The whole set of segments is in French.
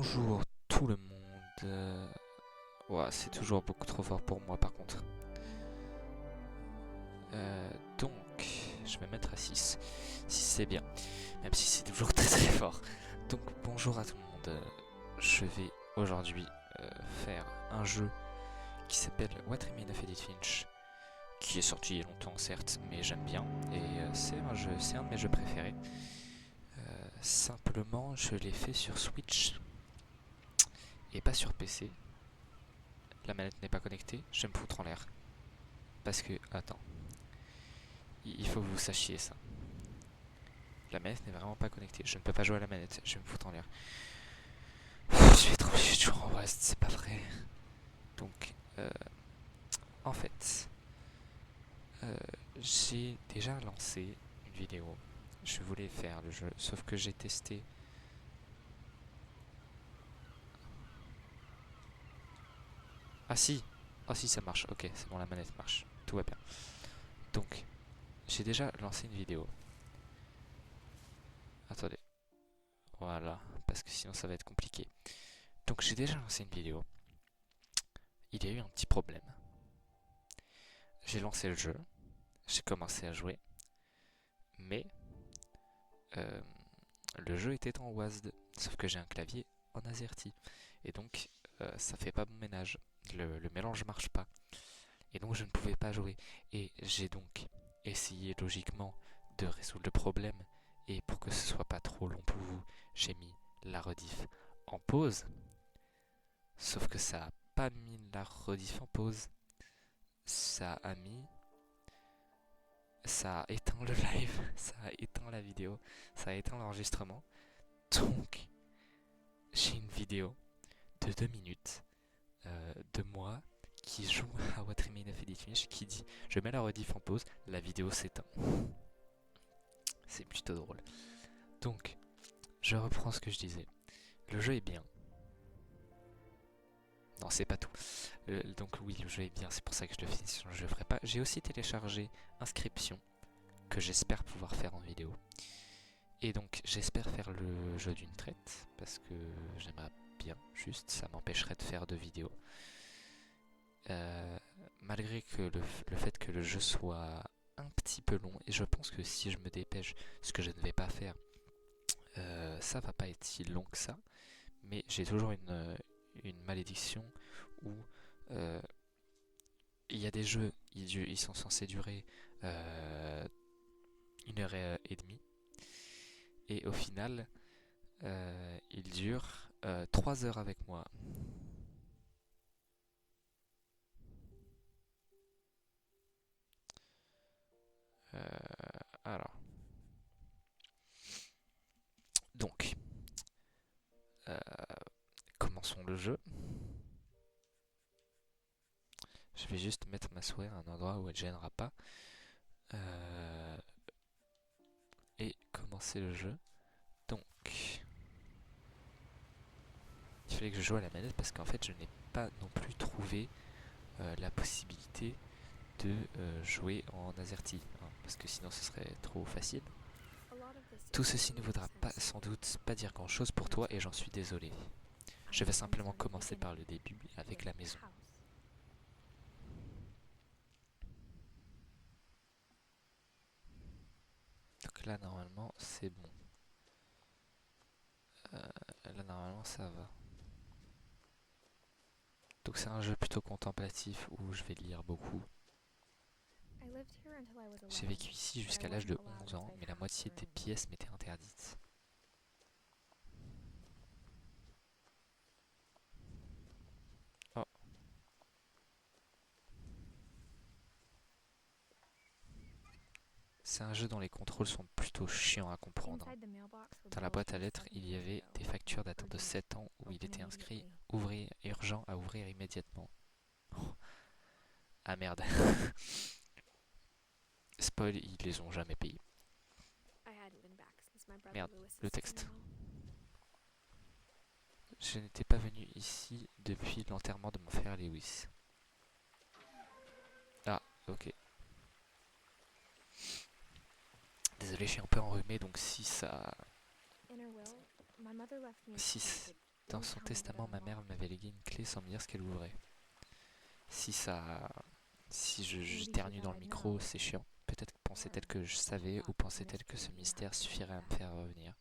Bonjour tout le monde. Ouah, c'est toujours beaucoup trop fort pour moi par contre. Donc, je vais mettre à 6. 6 c'est bien, même si c'est toujours très très fort. Donc, bonjour à tout le monde. Je vais aujourd'hui faire un jeu qui s'appelle What Remains of Edith Finch, qui est sorti il y a longtemps certes, mais j'aime bien. Et c'est un de mes jeux préférés. Simplement, je l'ai fait sur Switch et pas sur PC. La manette n'est pas connectée, je vais me foutre en l'air. Parce que, attends, il faut que vous sachiez ça. La manette n'est vraiment pas connectée, je ne peux pas jouer à la manette, je vais me foutre en l'air. Je suis toujours en reste, c'est pas vrai. Donc, en fait, euh, j'ai déjà lancé une vidéo. Je voulais faire le jeu, sauf que j'ai testé. Ah si, ah si ça marche, ok, c'est bon, la manette marche, tout va bien. Donc, j'ai déjà lancé une vidéo. Attendez, voilà, parce que sinon ça va être compliqué. Donc j'ai déjà lancé une vidéo. Il y a eu un petit problème. J'ai lancé le jeu, j'ai commencé à jouer, mais euh, le jeu était en WASD, sauf que j'ai un clavier en AZERTY. Et donc ça fait pas bon ménage. Le mélange marche pas. Et donc je ne pouvais pas jouer. Et j'ai donc essayé logiquement de résoudre le problème. Et pour que ce soit pas trop long pour vous, j'ai mis la rediff en pause. Sauf que ça a pas mis la rediff en pause. Ça a mis Ça a éteint le live, ça a éteint la vidéo, ça a éteint l'enregistrement. Donc, j'ai une vidéo de 2 minutes de moi qui joue à What Remains of Edith Finch qui dit je mets la rediff en pause, la vidéo s'éteint. C'est plutôt drôle. Donc, je reprends ce que je disais. Le jeu est bien. Non, c'est pas tout. Donc oui, le jeu est bien, c'est pour ça que je le finis, sinon je le ferai pas. J'ai aussi téléchargé Inscription, que j'espère pouvoir faire en vidéo. Et donc j'espère faire le jeu d'une traite, parce que j'aimerais bien, juste ça m'empêcherait de faire 2 vidéos. Malgré que le fait que le jeu soit un petit peu long, et je pense que si je me dépêche, ce que je ne vais pas faire, ça va pas être si long que ça, mais j'ai toujours une malédiction où il y a des jeux, ils sont censés durer 1 heure et demie, et au final, il dure 3 heures avec moi. Alors, donc, euh, commençons le jeu. Je vais juste mettre ma souris à un endroit où elle ne gênera pas. Et commencer le jeu. Donc, il fallait que je joue à la manette parce qu'en fait, je n'ai pas non plus trouvé la possibilité de jouer en AZERTY, hein, parce que sinon ce serait trop facile. Tout ceci ne voudra pas, sans doute pas dire grand chose pour toi et j'en suis désolé. Je vais simplement commencer par le début avec la maison. Donc là normalement c'est bon. Là normalement ça va. Donc c'est un jeu plutôt contemplatif où je vais lire beaucoup. J'ai vécu ici jusqu'à l'âge de 11 ans, mais la moitié des pièces m'étaient interdites. Oh. C'est un jeu dont les contrôles sont plutôt chiants à comprendre. Dans la boîte à lettres, il y avait des factures datant de 7 ans où il était inscrit ouvrir urgent à ouvrir immédiatement. Oh. Ah merde. Spoil, ils les ont jamais payés. Merde, le texte. Je n'étais pas venu ici depuis l'enterrement de mon frère Lewis. Ah, ok. Désolé, je suis un peu enrhumé, donc si ça... Si Dans son testament, ma mère m'avait légué une clé sans me dire ce qu'elle ouvrait. Si j'éternue dans le micro, c'est chiant. Peut-être pensait-elle que je savais ou pensait-elle que ce mystère suffirait à me faire revenir.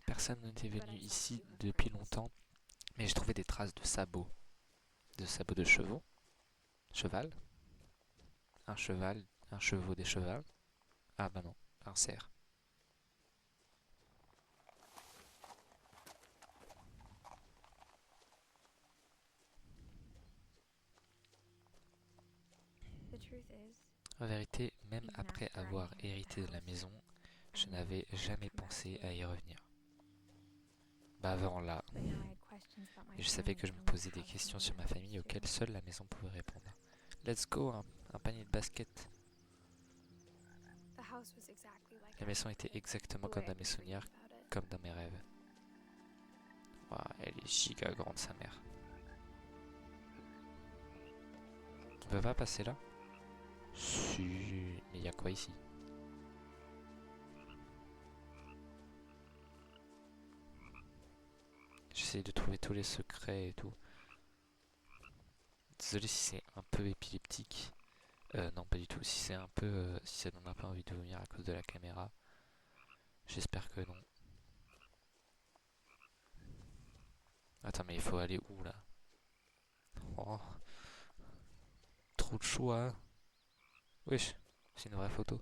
Personne n'était venu ici depuis longtemps, mais j'ai trouvé des traces de sabots de chevaux, cheval, un chevaux des chevals. Ah bah non, un cerf. En vérité, même après avoir hérité de la maison, je n'avais jamais pensé à y revenir. Bah avant là, et je savais que je me posais des questions sur ma famille auxquelles seule la maison pouvait répondre. Let's go, un panier de basket. La maison était exactement comme dans mes souvenirs, comme dans mes rêves. Wow, elle est giga grande sa mère. On peut pas passer là? Si, mais y a quoi ici? J'essaie de trouver tous les secrets et tout. Désolé si c'est un peu épileptique. Non, pas du tout. Si c'est un peu, si ça donne un peu envie de vomir à cause de la caméra, j'espère que non. Attends, mais il faut aller où là? Oh, trop de choix. Wesh, c'est une vraie photo.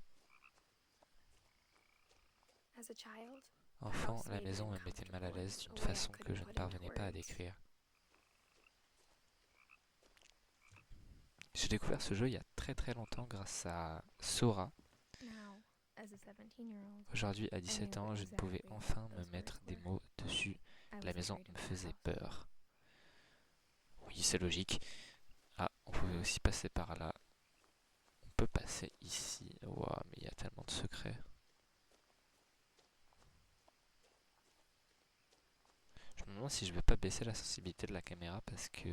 Enfant, la maison me mettait mal à l'aise d'une façon que je ne parvenais pas à décrire. J'ai découvert ce jeu il y a très très longtemps grâce à Sora. Aujourd'hui, à 17 ans, je ne pouvais enfin me mettre des mots dessus. La maison me faisait peur. Oui, c'est logique. Ah, on pouvait aussi passer par là. On peut passer ici. Waouh, mais il y a tellement de secrets. Je me demande si je vais pas baisser la sensibilité de la caméra parce que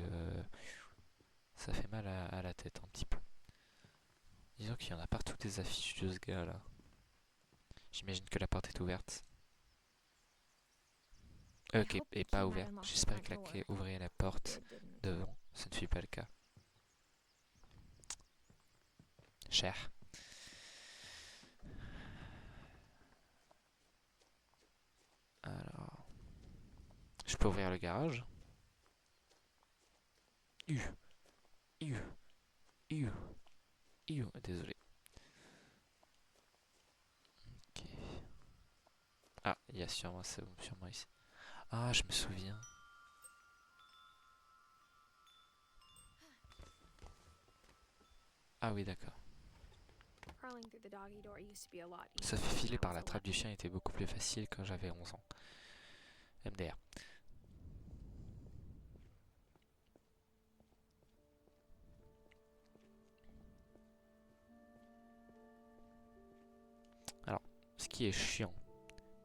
ça fait mal à la tête un petit peu. Disons qu'il y en a partout des affiches de ce gars là. J'imagine que la porte est ouverte. Ok, et pas ouverte. J'espère que la clé ouvrait la porte devant. Ce ne fut pas le cas. Cher. Alors. Je peux ouvrir le garage. Iu, iu, iu. Désolé. Ok. Ah, il y a sûrement ici. Ah, je me souviens. Ah oui, d'accord. Se faufiler par la trappe du chien était beaucoup plus facile quand j'avais 11 ans. MDR. Alors, ce qui est chiant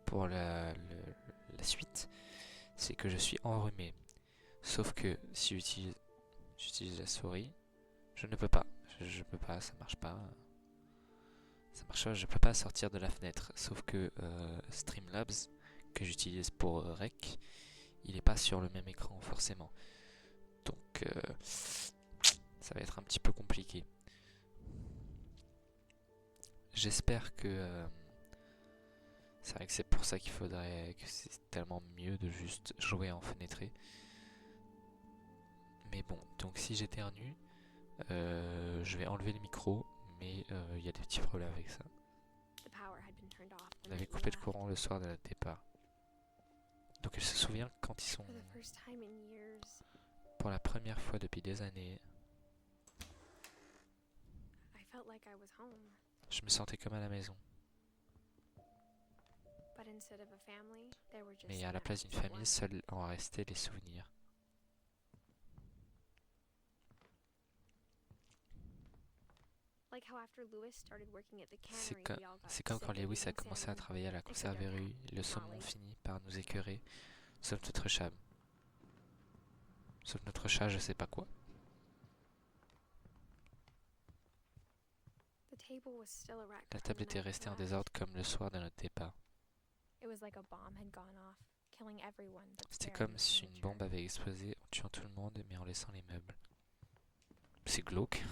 pour la suite, c'est que je suis enrhumé. Sauf que si j'utilise la souris, je ne peux pas. Je peux pas, ça marche pas. Ça marche pas, je peux pas sortir de la fenêtre. Sauf que Streamlabs, que j'utilise pour Rec, il est pas sur le même écran forcément. Donc ça va être un petit peu compliqué. J'espère que... c'est vrai que c'est pour ça qu'il faudrait... que c'est tellement mieux de juste jouer en fenêtré. Mais bon, donc si j'éternue, je vais enlever le micro, mais il y a des petits problèmes avec ça. On avait coupé le courant le soir de notre départ. Donc elle se souvient quand ils sont... Pour la première fois depuis des années, je me sentais comme à la maison. Mais à la place d'une famille, seuls en restaient les souvenirs. C'est comme quand Lewis a commencé à travailler à la conserverie, le saumon finit par nous écœurer, sauf notre chat. Sauf notre chat, je sais pas quoi. La table était restée en désordre comme le soir de notre départ. C'était comme si une bombe avait explosé en tuant tout le monde mais en laissant les meubles. C'est glauque.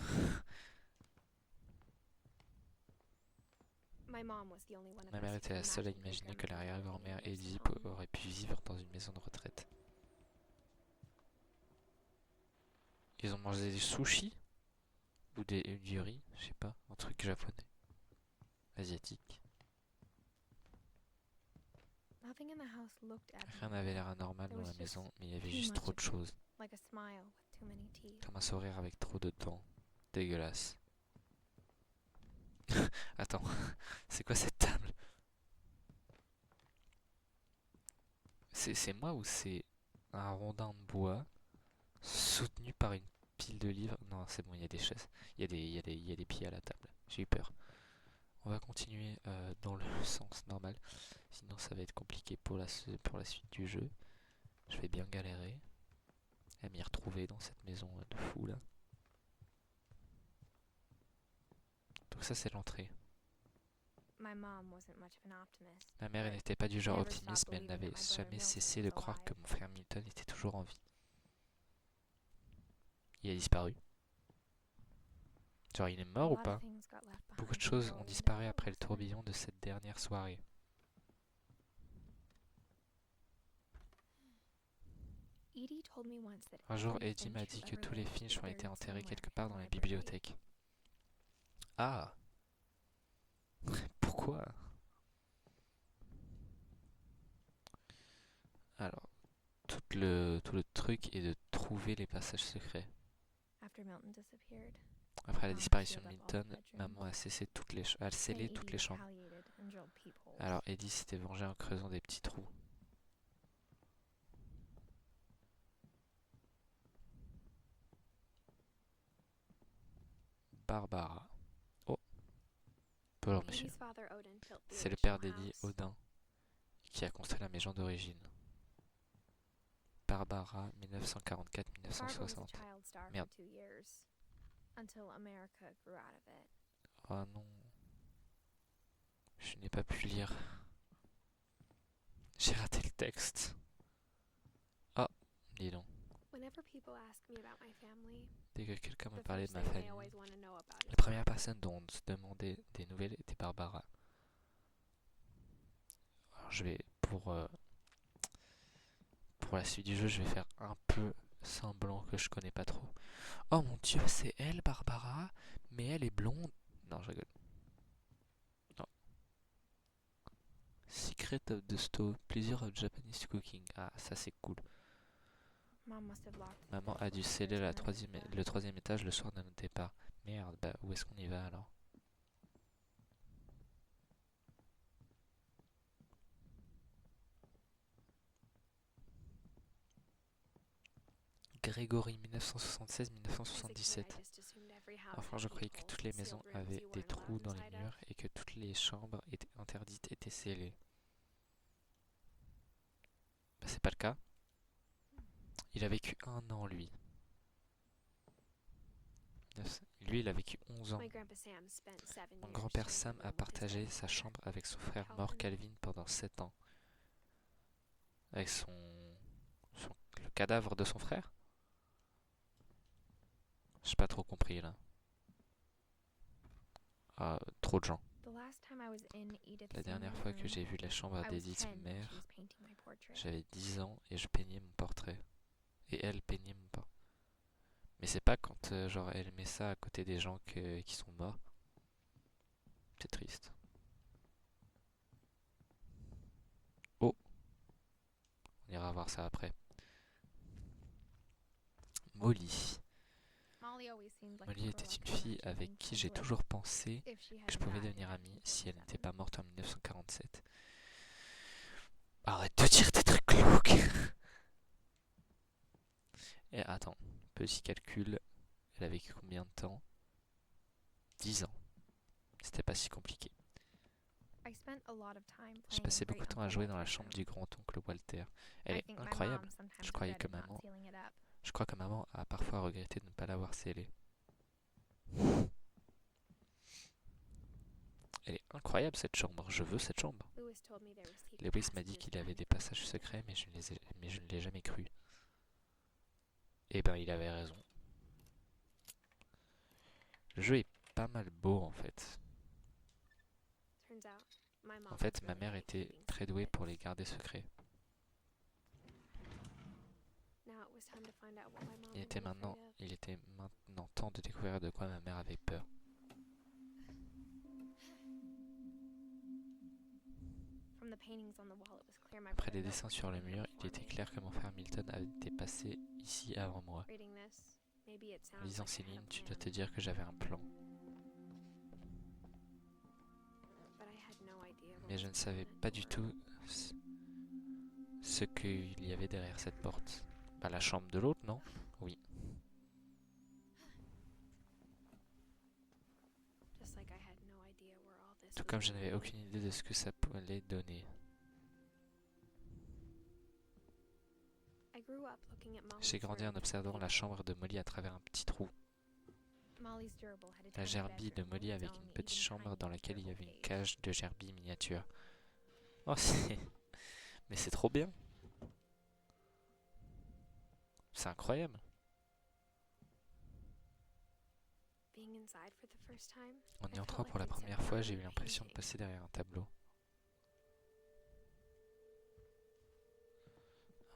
Ma mère était la seule à imaginer que l'arrière-grand-mère Eddie aurait pu vivre dans une maison de retraite. Ils ont mangé des sushis ou du riz, je sais pas, un truc japonais, asiatique. Rien n'avait l'air anormal dans la maison, mais il y avait juste trop de choses. Comme un sourire avec trop de dents. Dégueulasse. Attends, c'est quoi cette table? C'est moi ou c'est un rondin de bois soutenu par une pile de livres? Non, c'est bon, il y a des chaises. Il y a des pieds à la table. J'ai eu peur. On va continuer dans le sens normal. Sinon, ça va être compliqué pour la suite du jeu. Je vais bien galérer à m'y retrouver dans cette maison de fou là. Donc ça, c'est l'entrée. Ma mère n'était pas du genre optimiste, mais elle n'avait jamais cessé de croire que mon frère Milton était toujours en vie. Il a disparu. Genre, il est mort ou pas? Beaucoup de choses ont disparu après le tourbillon de cette dernière soirée. Un jour, Eddie m'a dit que tous les Finch ont été enterrés quelque part dans la bibliothèque. Ah! Pourquoi? Alors, tout le truc est de trouver les passages secrets. Après la disparition de Milton, maman a scellé toutes les chambres. Alors Eddie s'était vengé en creusant des petits trous. Barbara. Oh, bonjour monsieur. C'est le père d'Eddie, Odin, qui a construit la maison d'origine. Barbara, 1944-1960. Merde. Oh non. Je n'ai pas pu lire. J'ai raté le texte. Ah, dis donc. Dès que quelqu'un me parlait de ma famille, la première personne dont on se demandait des nouvelles était Barbara. Alors je vais, pour la suite du jeu, je vais faire un peu semblant que je connais pas trop. Oh mon dieu, c'est elle, Barbara, mais elle est blonde. Non, je rigole. Non. Secret of the Stove, Pleasure of Japanese Cooking. Ah, ça c'est cool. Maman a dû sceller le troisième étage le soir de notre départ. Merde, bah où est-ce qu'on y va alors? Grégory, 1976-1977. Enfin, je croyais que toutes les maisons avaient des trous dans les murs et que toutes les chambres interdites étaient scellées. Bah, c'est pas le cas. Il a vécu 1 an, lui. Lui, il a vécu 11 ans. Mon grand-père Sam a partagé sa chambre avec son frère mort Calvin pendant 7 ans. Avec le cadavre de son frère? J'ai pas trop compris là. Ah, trop de gens. La dernière fois que j'ai vu la chambre d'Edith's mère, j'avais 10 ans et je peignais mon portrait. Et elle peignait mon portrait. Mais c'est pas quand genre elle met ça à côté des gens qui sont morts. C'est triste. Oh, on ira voir ça après. Molly. Molly était une fille avec qui j'ai toujours pensé que je pouvais devenir amie si elle n'était pas morte en 1947. Arrête de dire des trucs glauques. Et attends, petit calcul, elle a vécu combien de temps? 10 ans. C'était pas si compliqué. J'ai passé beaucoup de temps à jouer dans la chambre du grand-oncle Walter. Elle est incroyable. Je crois que maman a parfois regretté de ne pas l'avoir scellée. Elle est incroyable cette chambre, je veux cette chambre. Lewis m'a dit qu'il y avait des passages secrets, mais je ne l'ai jamais cru. Eh ben, il avait raison. Le jeu est pas mal beau en fait. En fait, ma mère était très douée pour les garder secrets. Il était maintenant temps de découvrir de quoi ma mère avait peur. Après les dessins sur le mur, il était clair que mon frère Milton avait été passé ici avant moi. En lisant ces lignes, tu dois te dire que j'avais un plan. Mais je ne savais pas du tout ce qu'il y avait derrière cette porte. Bah, la chambre de l'autre, non? Oui. Tout comme je n'avais aucune idée de ce que ça allait donner. J'ai grandi en observant la chambre de Molly à travers un petit trou. La gerbille de Molly avec une petite chambre dans laquelle il y avait une cage de gerbille miniature. Oh, mais c'est trop bien. C'est incroyable. En y entrant pour la première fois, j'ai eu l'impression de passer derrière un tableau.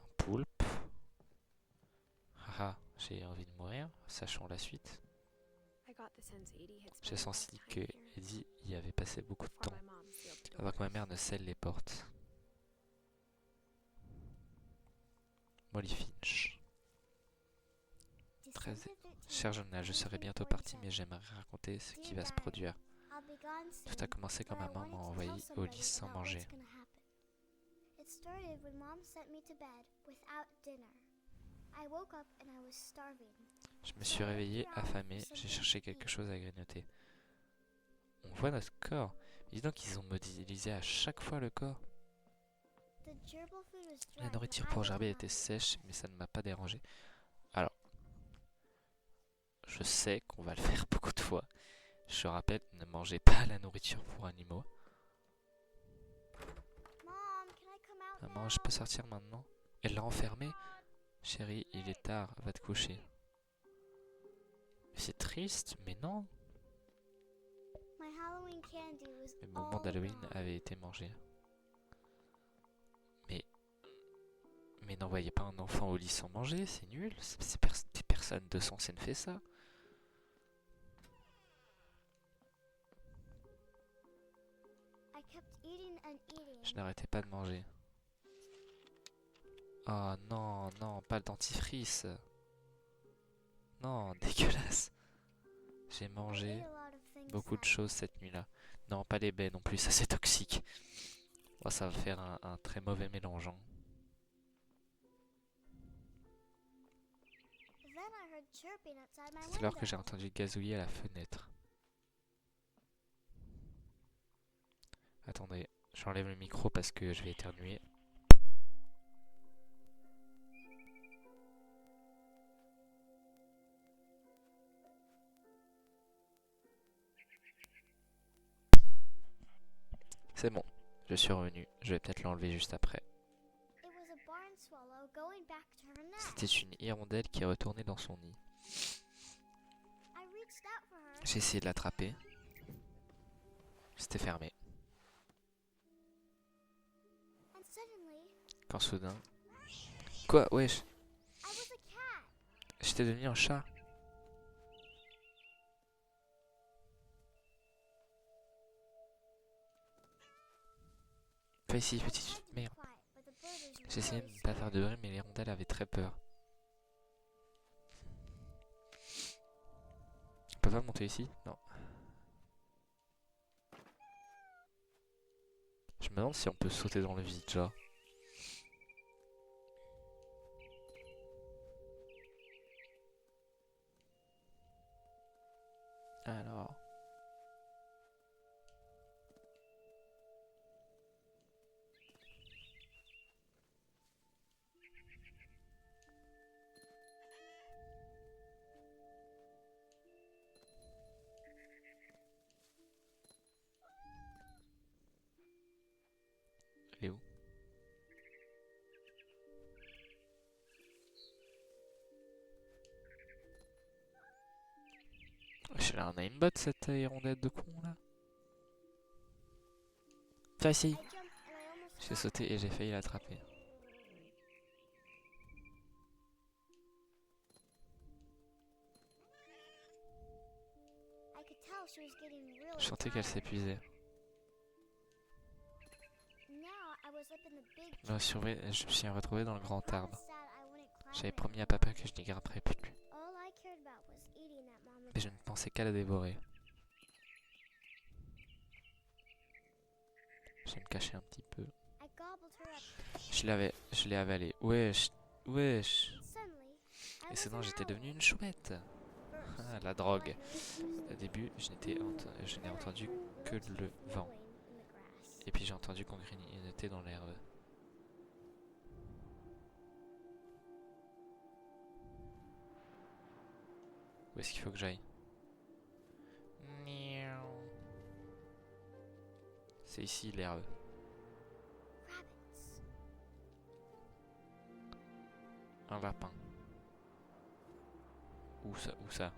Un poulpe. Haha, j'ai envie de mourir, sachant la suite. J'ai senti que Eddie y avait passé beaucoup de temps, avant que ma mère ne scelle les portes. Molly Finch. Cher journal, je serai bientôt parti, mais j'aimerais raconter ce qui va se produire. Tout a commencé quand maman m'a envoyé au lit sans manger. Je me suis réveillé affamé, j'ai cherché quelque chose à grignoter. On voit notre corps. Dis donc, ils ont modélisé à chaque fois le corps. La nourriture pour gerber était sèche, mais ça ne m'a pas dérangé. Alors, je sais qu'on va le faire beaucoup de fois. Je rappelle, ne mangez pas la nourriture pour animaux. Maman, je peux sortir maintenant? Elle l'a enfermé? Chérie, il est tard, va te coucher. C'est triste, mais non. Le bonbon d'Halloween avait été mangé. Mais n'envoyez pas un enfant au lit sans manger, c'est nul. Personne de son scène fait ça. Je n'arrêtais pas de manger. Oh non, non, pas le dentifrice. Non, dégueulasse. J'ai mangé beaucoup de choses cette nuit-là. Non, pas les baies non plus, ça c'est toxique. Oh, ça va faire un très mauvais mélange. C'est alors que j'ai entendu gazouiller à la fenêtre. Attendez, j'enlève le micro parce que je vais éternuer. C'est bon, je suis revenu. Je vais peut-être l'enlever juste après. C'était une hirondelle qui retournait dans son nid. J'ai essayé de l'attraper. C'était fermé. Quand soudain... Quoi? Wesh! J'étais devenu un chat. Fais ici, petite merde. J'ai essayé de ne pas faire de bruit, mais l'hirondelle avait très peur. On peut pas monter ici? Non. Je me demande si on peut sauter dans le vide, genre. Alors... Wesh, elle a un aimbot cette hirondelle de con là. Viens ici. J'ai sauté et j'ai failli l'attraper. Je sentais qu'elle s'épuisait. Je me suis retrouvé dans le grand arbre. J'avais promis à papa que je n'y grimperais plus. Et je ne pensais qu'à la dévorer. Je vais me cacher un petit peu. Je l'ai avalé. Wesh, wesh. Et sinon j'étais devenu une chouette. Ah, la drogue. Au début, je n'ai entendu que le vent. Et puis j'ai entendu qu'on grignotait dans l'herbe. Où est-ce qu'il faut que j'aille? C'est ici l'herbe. Un lapin. Où ça? Où ça?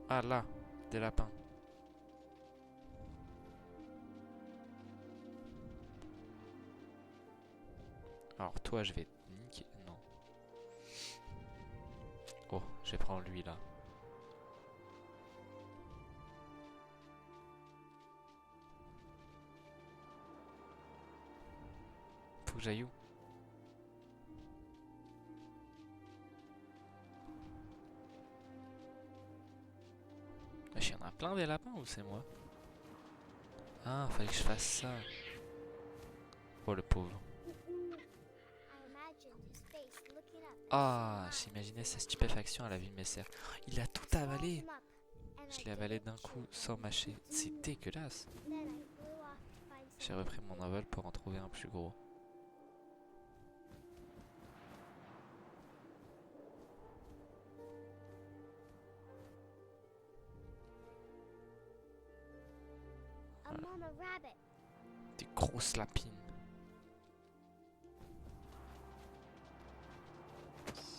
Ah là, des lapins. Alors toi, je vais te niquer. Non. Oh, je vais prendre lui là. Faut que j'aille où? Il y en a plein des lapins ou c'est moi? Ah, fallait que je fasse ça. Oh le pauvre. Ah, j'imaginais sa stupéfaction à la vue de mes cerfs. Il a tout avalé. Je l'ai avalé d'un coup sans mâcher. C'est dégueulasse. J'ai repris mon envol pour en trouver un plus gros. Voilà. Des grosses lapines.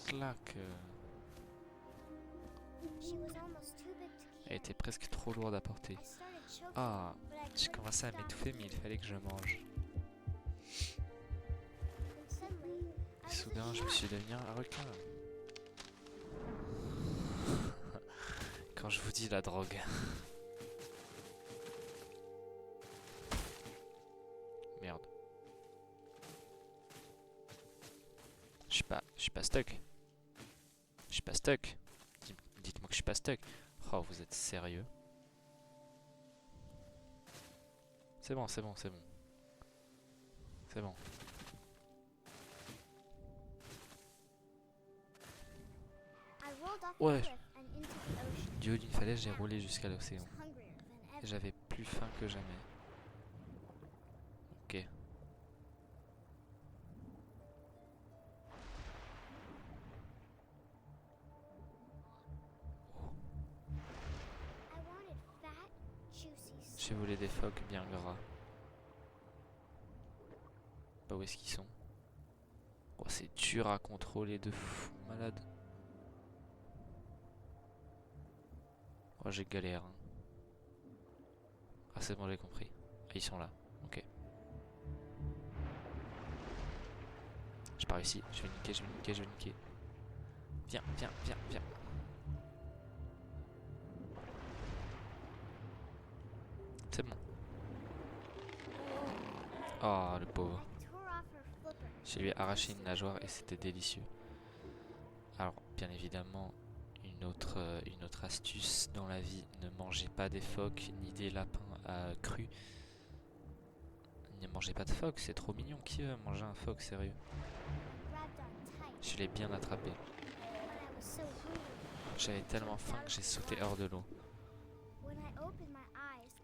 Clac. Elle était presque trop lourde à porter. Ah, j'ai commencé à m'étouffer mais il fallait que je mange. Et soudain, je me suis devenu un requin. Quand je vous dis la drogue. Merde. Je suis pas stuck. Je suis pas stuck. Dites-moi que je suis pas stuck. Oh, vous êtes sérieux? C'est bon, c'est bon, c'est bon. C'est bon. Ouais. Du haut d'une falaise, j'ai roulé jusqu'à l'océan. J'avais plus faim que jamais. Ok. J'ai volé des phoques bien gras. Bah où est-ce qu'ils sont? Oh, c'est dur à contrôler de fou malade. Oh, j'ai galère. Hein. Ah, c'est bon, j'ai compris. Ah, ils sont là. Ok. J'ai pas réussi. Je vais niquer, je vais niquer, je vais niquer. Viens, viens, viens, viens. C'est bon. Oh, le pauvre. Je lui ai arraché une nageoire et c'était délicieux. Alors, bien évidemment, une autre astuce dans la vie, ne mangez pas des phoques ni des lapins crus. Ne mangez pas de phoques, c'est trop mignon. Qui veut manger un phoque, sérieux? Je l'ai bien attrapé. J'avais tellement faim que j'ai sauté hors de l'eau.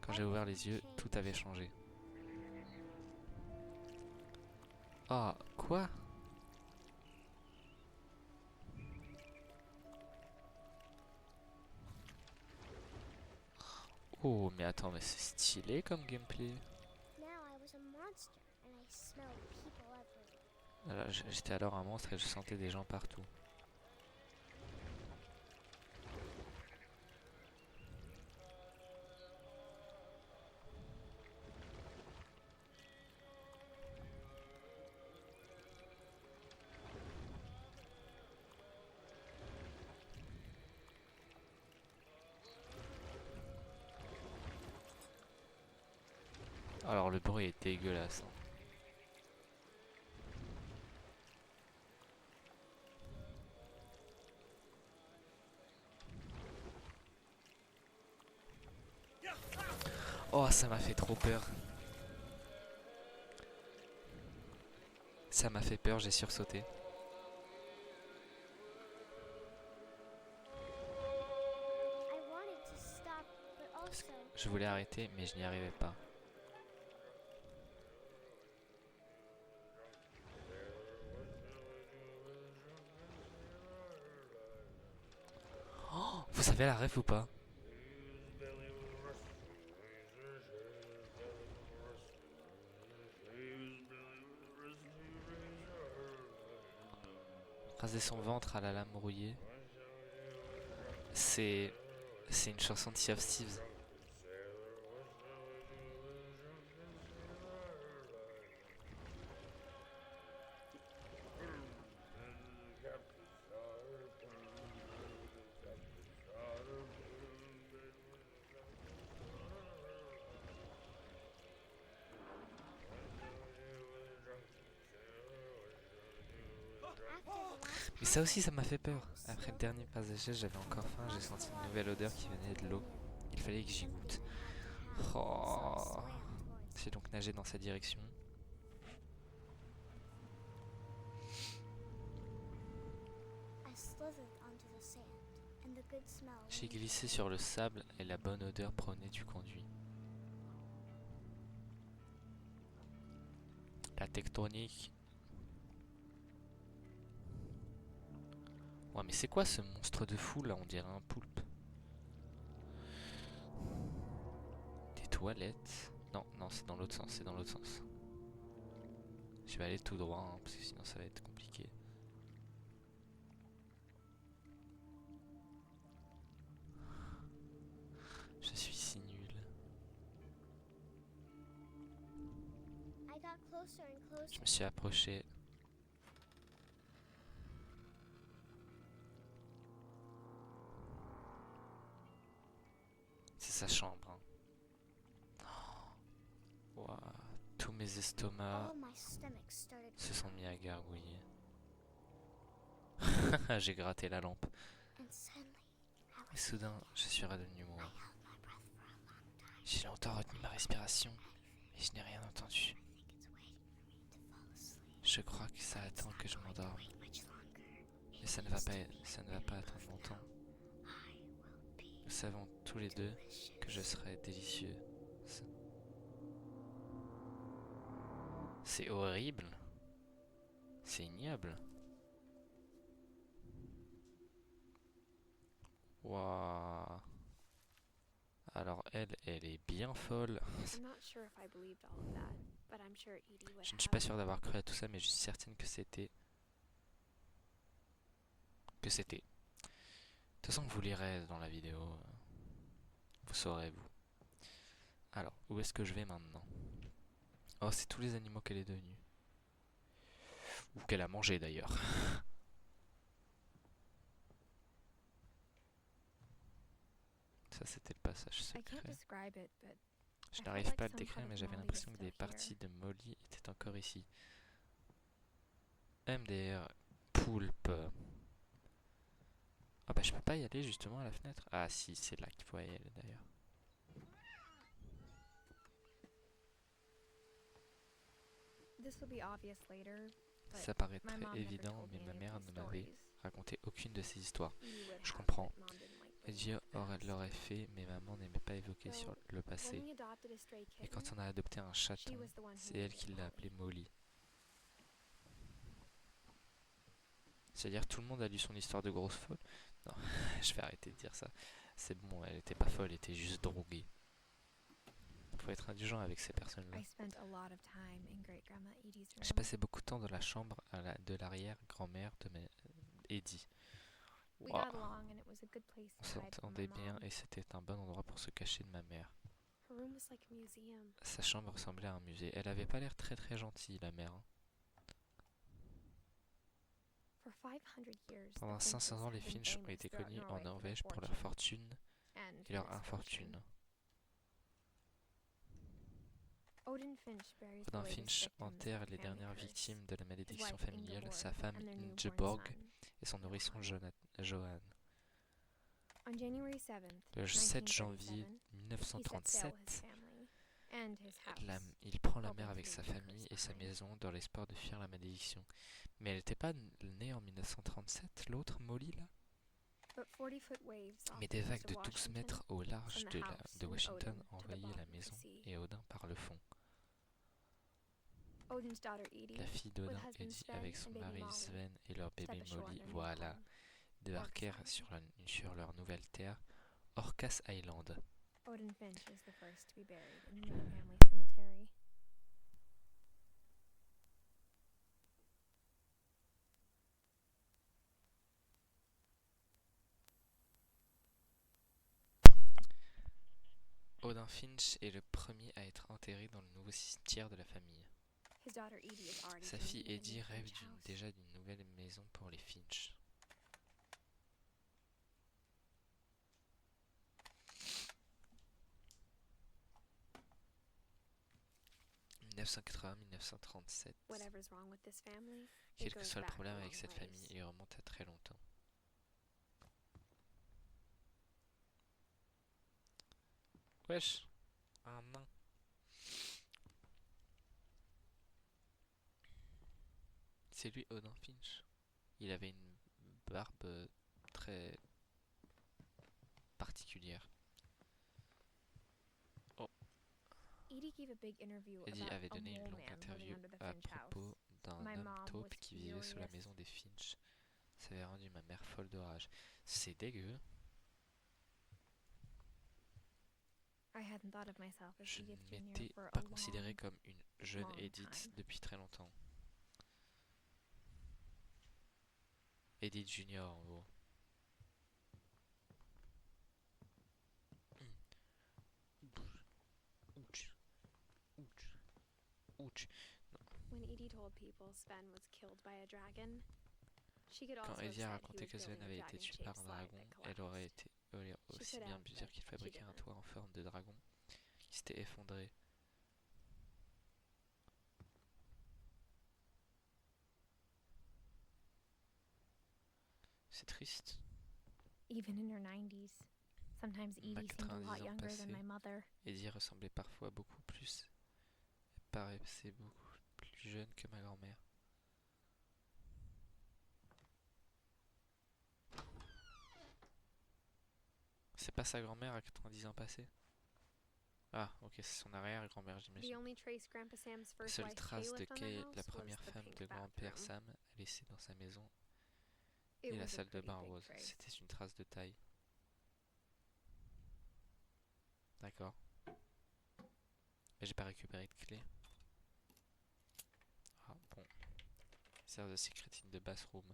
Quand j'ai ouvert les yeux, tout avait changé. Ah, quoi? Oh, mais attends, mais c'est stylé comme gameplay. J'étais alors un monstre et je sentais des gens partout. Alors le bruit est dégueulasse, hein. Oh, ça m'a fait trop peur. Ça m'a fait peur, j'ai sursauté. Je voulais arrêter, mais je n'y arrivais pas. Oh, vous savez la ref ou pas? Raser son ventre à la lame rouillée. C'est une chanson de Sea of Thieves. Mais ça aussi, ça m'a fait peur. Après le dernier passage, j'avais encore faim, j'ai senti une nouvelle odeur qui venait de l'eau. Il fallait que j'y goûte. Oh. J'ai donc nagé dans sa direction. J'ai glissé sur le sable et la bonne odeur provenait du conduit. La tectonique. Ouais, mais c'est quoi ce monstre de fou là? On dirait un poulpe. Des toilettes. Non, non, c'est dans l'autre sens, c'est dans l'autre sens. Je vais aller tout droit, hein, parce que sinon ça va être compliqué. Je suis si nul. Je me suis approché. C'est sa chambre. Hein. Wow. Tous mes estomacs se sont mis à gargouiller. J'ai gratté la lampe. Et soudain, je suis redevenu moi. J'ai longtemps retenu ma respiration, mais je n'ai rien entendu. Je crois que ça attend que je m'endorme. Mais ça ne va pas attendre longtemps. Nous savons tous les deux que je serai délicieux. C'est horrible. C'est ignoble. Waouh. Alors elle est bien folle. Je ne suis pas sûr d'avoir cru à tout ça, mais je suis certaine que c'était... De toute façon, vous lirez dans la vidéo. Vous saurez, vous. Alors, où est-ce que je vais maintenant? Oh, c'est tous les animaux qu'elle est devenue. Ou qu'elle a mangé d'ailleurs. Ça, c'était le passage secret. Je n'arrive pas à le décrire, mais j'avais l'impression que des parties de Molly étaient encore ici. MDR, poulpe. Ah bah je peux pas y aller justement à la fenêtre. Ah si, c'est là qu'il faut y aller d'ailleurs. Ça paraît très évident, mais ma mère ne m'avait raconté aucune de ces histoires. Je comprends. Dieu l'aurait fait, mais maman n'aimait pas évoquer sur le passé. Et quand on a adopté un chaton, c'est elle qui l'a appelé Molly. C'est-à-dire tout le monde a lu son histoire de grosse folle? Non, je vais arrêter de dire ça. C'est bon, elle était pas folle, elle était juste droguée. Faut être indulgent avec ces personnes-là. J'ai passé beaucoup de temps dans la chambre de l'arrière-grand-mère de Eddie. Wow. On s'entendait bien et c'était un bon endroit pour se cacher de ma mère. Sa chambre ressemblait à un musée. Elle avait pas l'air très très gentille, la mère. Pendant 500 ans, les Finch ont été connus en Norvège pour leur fortune et leur infortune. Odin Finch buries the Odin latest Finch victims of enterre the les family dernières curse, victimes de la his malédiction wife familiale, sa Ingeborg femme and their newborn Ingeborg son, et son nourrisson Johan. Johan. On January 7th, Le 7 janvier 1937, he set sail with 1937, his family and his house, il prend la mer hoping to avec leave sa the famille curse et sa behind. maison dans l'espoir de fuir la malédiction. Mais elle n'était pas née en 1937, l'autre Molly là? But 40-foot waves off Mais the des coast vagues of de 12 Washington mètres au large sent the house de and Washington Odin to the envahillaient la bottom of the maison sea. et Odin par le fond. Odin's daughter Edie, La fille with d'Odin, husband Edie, Sven avec son and baby mari Molly, Sven et leur step bébé ashore Molly, at their new voilà, home, débarquèrent Orcas sur leur nouvelle terre, Orcas Island. Odin Finch is the first to be buried in the family cemetery. Odin Finch est le premier à être enterré dans le nouveau cimetière de la famille. His daughter Edie is already Sa fille thinking of a Edie new rêve Finch house. déjà d'une nouvelle maison pour les Finch. « 1980-1937. Whatever's wrong with this family, Quel it que goes soit le back problème a avec long cette ways. famille, il remonte à très longtemps. Wesh, un nain. C'est lui Odin Finch. Il avait une barbe très particulière. Edie gave a big interview Eddie about avait a donné une mole longue man living interview under the à Finch house. propos d'un My homme mom taupe was qui vivait sous la furious. maison des Finch. Ça avait rendu ma mère folle de rage. C'est dégueu. I hadn't thought of myself as Je ne Edith Jr. m'étais for a pas considérée long, comme une jeune long Edith time. depuis très longtemps. Edith Junior en gros. Ouch. Ouch. Ouch. When Edie told people Sven was killed by a dragon, she could Quand also have Eddie a said he raconté was que Sven building a avait été tué par un dragon-shaped slide dragon, that elle aurait collapsed. aussi could bien have, pu dire but qu'il she fabriquait un didn't. toit en forme de dragon qui s'était effondré. C'est triste. Even in her 90s, sometimes Ma Edie seemed a 90 lot ans younger than passés, my mother. Eddie ressemblait parfois beaucoup plus. Elle paraissait beaucoup plus jeune que ma grand-mère. C'est pas sa grand-mère à 90 ans passés? Ah, ok, c'est son arrière-grand-mère, The j'imagine. only trace Grandpa Sam's La first seule wife trace Kay de left on Kay, the house la was première the femme pink de grand-père bathroom. Sam, a laissé dans sa maison, It et la was a salle de pretty bain big rose. trace. C'était une trace de taille. D'accord. Mais j'ai pas récupéré de clé. Ah bon. C'est de secret in the bathroom.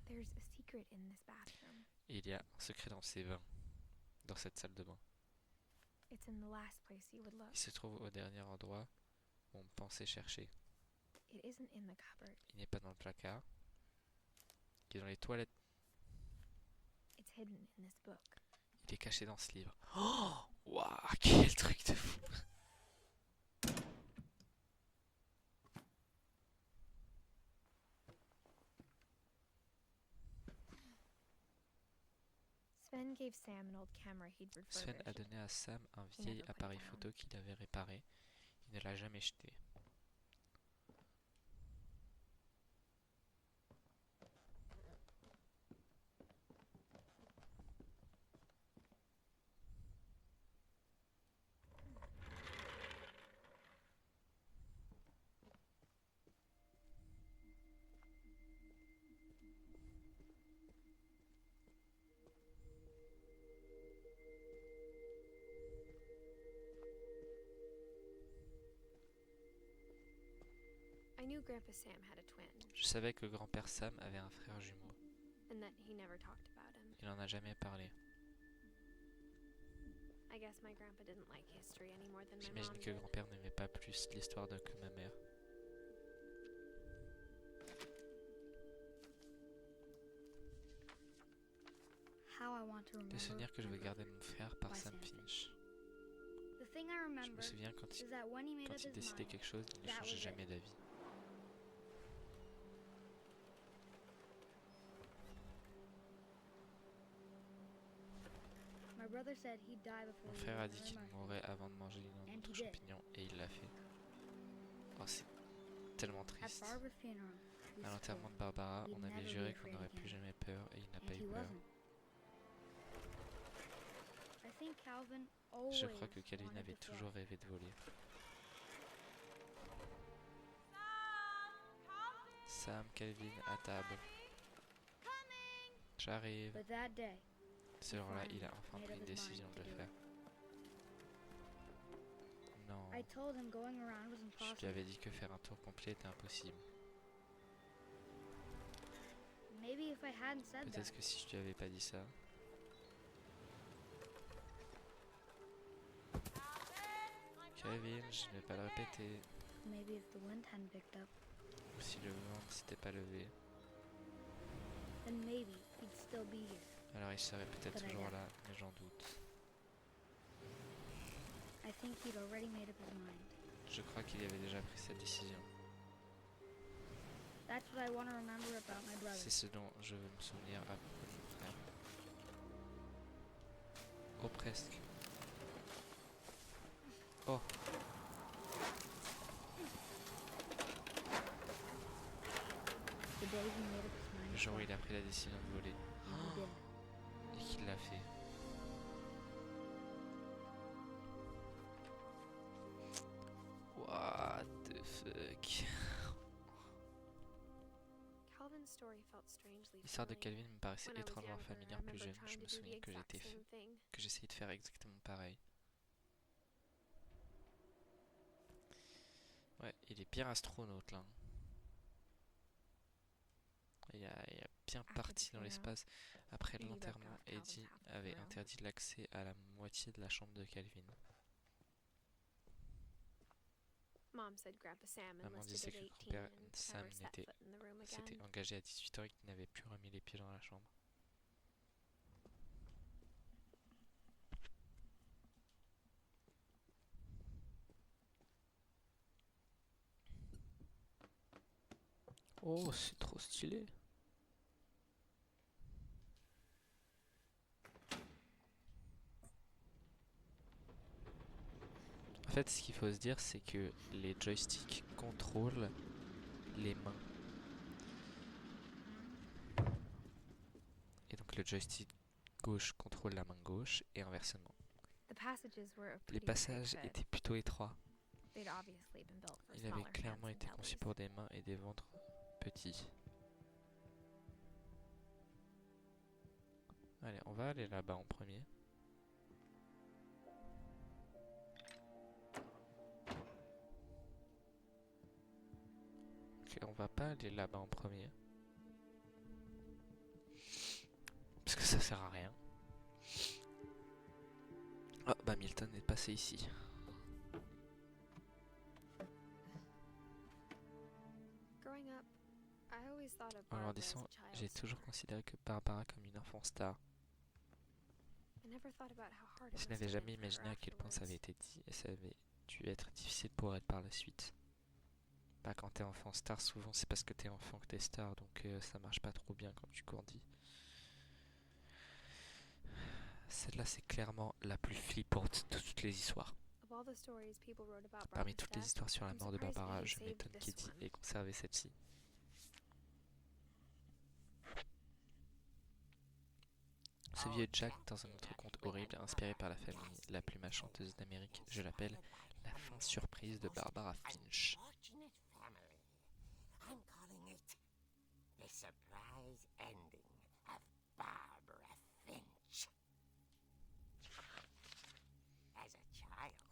There's a secret in this bathroom. Et il y a un secret dans ces vins, dans cette salle de bain. It's in the last place you would look. Il se trouve au dernier endroit où on pensait chercher. It isn't in the cupboard. Il n'est pas dans le placard. Il est dans les toilettes. It's hidden in this book. Il est caché dans ce livre. Oh, waouh, quel truc de fou! Sven gave Sam an old camera he'd Sven a refurbished. donné à Sam un He vieil never put it appareil down. photo qu'il avait réparé. Il ne l'a jamais jeté. I knew Grandpa Sam had a twin, Je savais que grand-père Sam avait un frère jumeau. and that he never talked about him. Il n'en a jamais parlé. I guess my grandpa didn't like history any more than my J'imagine mom que did. grand-père n'aimait pas plus l'histoire que ma mère. How I Le souvenir que je veux garder de mon frère par Sam Finch. Je me souviens quand il décidait quelque chose, il ne changeait jamais d'avis. Mon frère a dit qu'il mourrait avant de manger une autre champignon et il l'a fait. Oh, c'est tellement triste. À l'enterrement de Barbara, on avait juré qu'on n'aurait plus jamais peur et il n'a pas eu peur. Je crois que Calvin avait toujours rêvé de voler. Sam, Calvin, à table. J'arrive. Ce jour-là, il a enfin pris une décision de le faire. Non. Je lui avais dit que faire un tour complet était impossible. Peut-être que si je lui avais pas dit ça... Kevin, je ne vais pas le répéter. Ou si le vent ne s'était pas levé. Alors il serait peut-être toujours là, mais j'en doute. Je crois qu'il avait déjà pris sa décision. C'est ce dont je veux me souvenir à propos de mon frère. Oh, presque. Oh. Le jour où il a pris la décision de voler. Et qu'il l'a fait. What the fuck. L'histoire de Calvin me paraissait étrangement familière plus jeune. Je me souviens que j'essayais de faire exactement pareil. Ouais, il est bien astronaute là. Il a bien parti dans l'espace. Après l'enterrement, Eddie avait interdit l'accès à la moitié de la chambre de Calvin. Maman disait que grand-père Sam s'était engagé à 18 ans et qu'il n'avait plus remis les pieds dans la chambre. Oh, c'est trop stylé. En fait, ce qu'il faut se dire, c'est que les joysticks contrôlent les mains. Et donc le joystick gauche contrôle la main gauche et inversement. Les passages étaient plutôt étroits. Il avait clairement été conçu pour des mains et des ventres petits. Allez, on va aller là-bas en premier. Ok, on va pas aller là-bas en premier. Parce que ça sert à rien. Oh, bah Milton est passé ici. En grandissant, j'ai toujours considéré que Barbara comme une enfant star. Je n'avais jamais imaginé à quel point ça avait été dit et ça avait dû être difficile pour elle par la suite. Bah quand t'es enfant star, souvent c'est parce que t'es enfant que t'es star, donc ça marche pas trop bien quand tu grandis. Celle-là c'est clairement la plus flippante de toutes les histoires. Parmi toutes les histoires sur la mort de Barbara, je m'étonne qu'Eddie ait conservé celle-ci. Ce vieux Jack dans un autre conte horrible inspiré par la famille la plus malchanteuse d'Amérique, je l'appelle La fin surprise de Barbara Finch.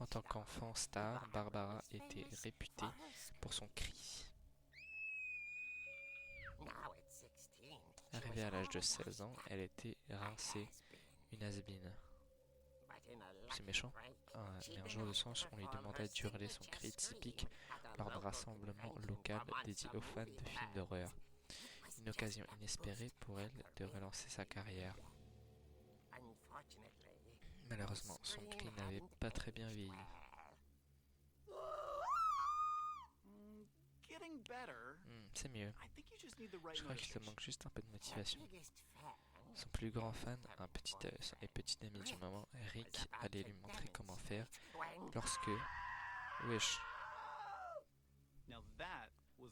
En tant qu'enfant star, Barbara était réputée pour son cri. Arrivée à l'âge de 16 ans, elle était rincée, une has-been. C'est méchant, mais un jour de chance, on lui demanda d'hurler son cri typique lors d'un rassemblement local dédié aux fans de films d'horreur. Une occasion inespérée pour elle de relancer sa carrière. Malheureusement, son cri n'avait pas très bien vieilli. C'est mieux. Je crois qu'il te manque juste un peu de motivation. Son plus grand fan, un petit ami du moment, Rick, allait lui montrer comment faire lorsque... Wesh.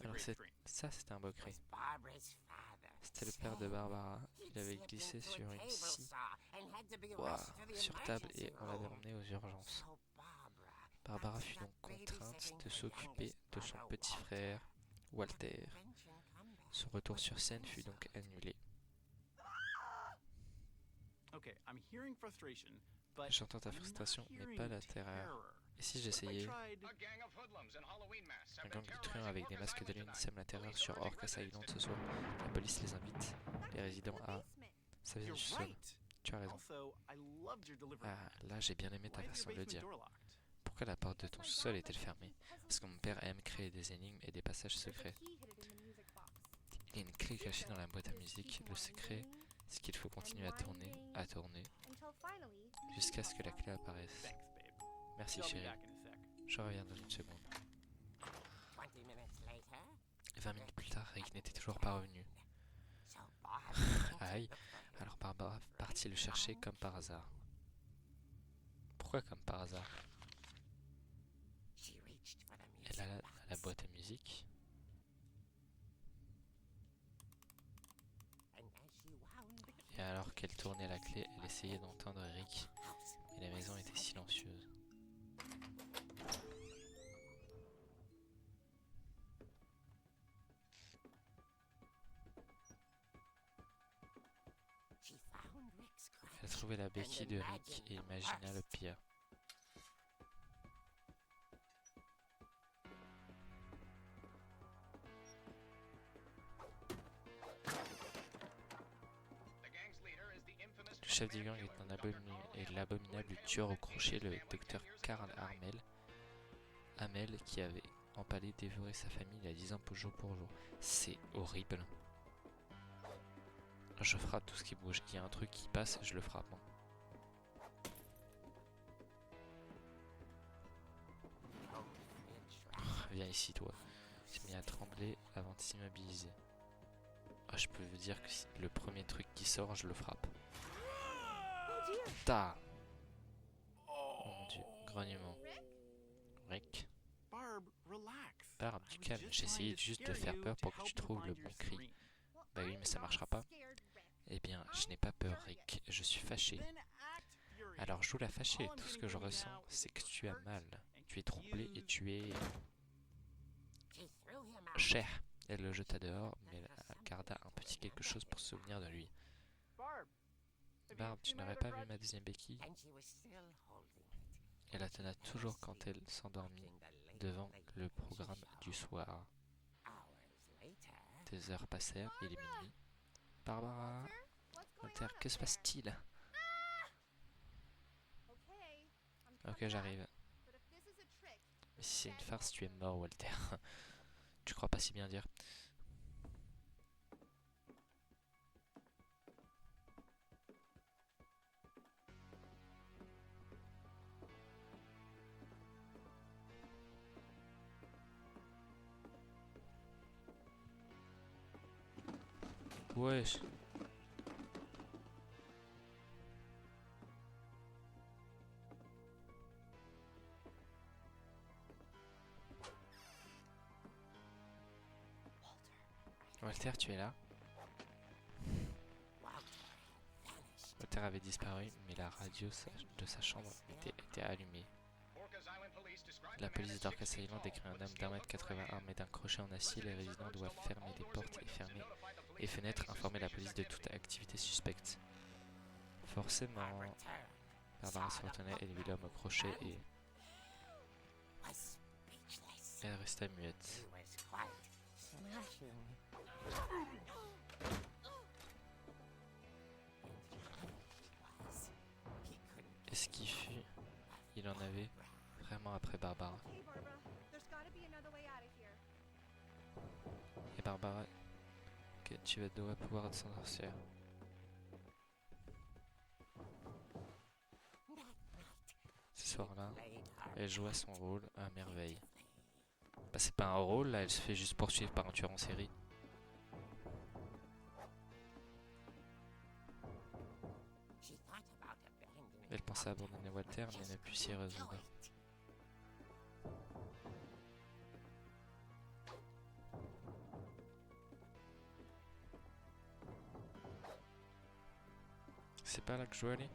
Alors ça, c'était un beau cri. C'était le père de Barbara. Il avait glissé sur une scie sur table et on l'avait emmené aux urgences. Barbara fut donc contrainte de s'occuper de son petit frère, Walter. Son retour sur scène fut donc annulé. J'entends ta frustration, mais pas la terreur. Et si j'essayais... Un gang de truands avec des masques d'Halloween sème la terreur sur Orcas Island ce soir. La police les invite. Les résidents à... Ça vient du sol. Tu as raison. Ah, là j'ai bien aimé ta façon de le dire. Pourquoi la porte de ton sol est-elle fermée? Parce que mon père aime créer des énigmes et des passages secrets. Il y a une clé cachée dans la boîte à musique. Le secret, c'est qu'il faut continuer à tourner, jusqu'à ce que la clé apparaisse. Merci chérie. Je reviens dans une seconde. 20 minutes plus tard, Rick n'était toujours pas revenu. Aïe. Alors Barbara partit le chercher comme par hasard. Pourquoi comme par hasard? Elle alla à la boîte à musique. Et alors qu'elle tournait la clé, elle essayait d'entendre Rick. Mais la maison était silencieuse. Elle trouvait la béquille de Rick et imagina le pire. Le chef du gang est l'abominable tueur au crochet, le docteur Karl Hamel, qui avait empalé, dévoré sa famille il y a 10 ans jour pour jour. C'est horrible. Je frappe tout ce qui bouge. Il y a un truc qui passe, je le frappe. Viens ici, toi. Il s'est mis à trembler avant de s'immobiliser. Ah, je peux vous dire que si le premier truc qui sort, je le frappe. Ta. Oh mon dieu, grognement. Rick. Barb, du calme. J'ai essayé juste de faire peur pour que tu trouves le bon cri. Bah oui, mais ça marchera pas. Eh bien, je n'ai pas peur, Rick. Je suis fâché. Alors joue la fâchée. Tout ce que je ressens, c'est que tu as mal. Tu es troublé et tu es... cher. Elle le jeta dehors, mais elle garda un petit quelque chose pour se souvenir de lui. Barb, tu n'aurais pas vu ma deuxième béquille? Elle la tenait toujours quand elle s'endormit devant le programme du soir. 2 heures passèrent, il est minuit. Barbara, Walter, que se passe-t-il? Ok, j'arrive. Mais si c'est une farce, tu es mort, Walter. Tu crois pas si bien dire. Wesh. Walter, tu es là? Walter avait disparu, mais la radio de sa chambre était allumée. La police d'Orcas Island décrit un homme d'1,81 m armé d'un crochet en acier. Les résidents doivent fermer les portes et fermer et fenêtres, informer la police de toute activité suspecte. Forcément, Barbara se retenait et vit l'homme au crochet et... Elle resta muette. Et ce qui fut, il en avait vraiment après Barbara. Et Barbara, que tu vas devoir pouvoir s'en sortir. soir-là, elle joua son rôle à merveille. Bah c'est pas un rôle, là elle se fait juste poursuivre par un tueur en série. Elle pensa abandonner Walter mais ne put s'y résoudre. C'est pas là que je dois aller?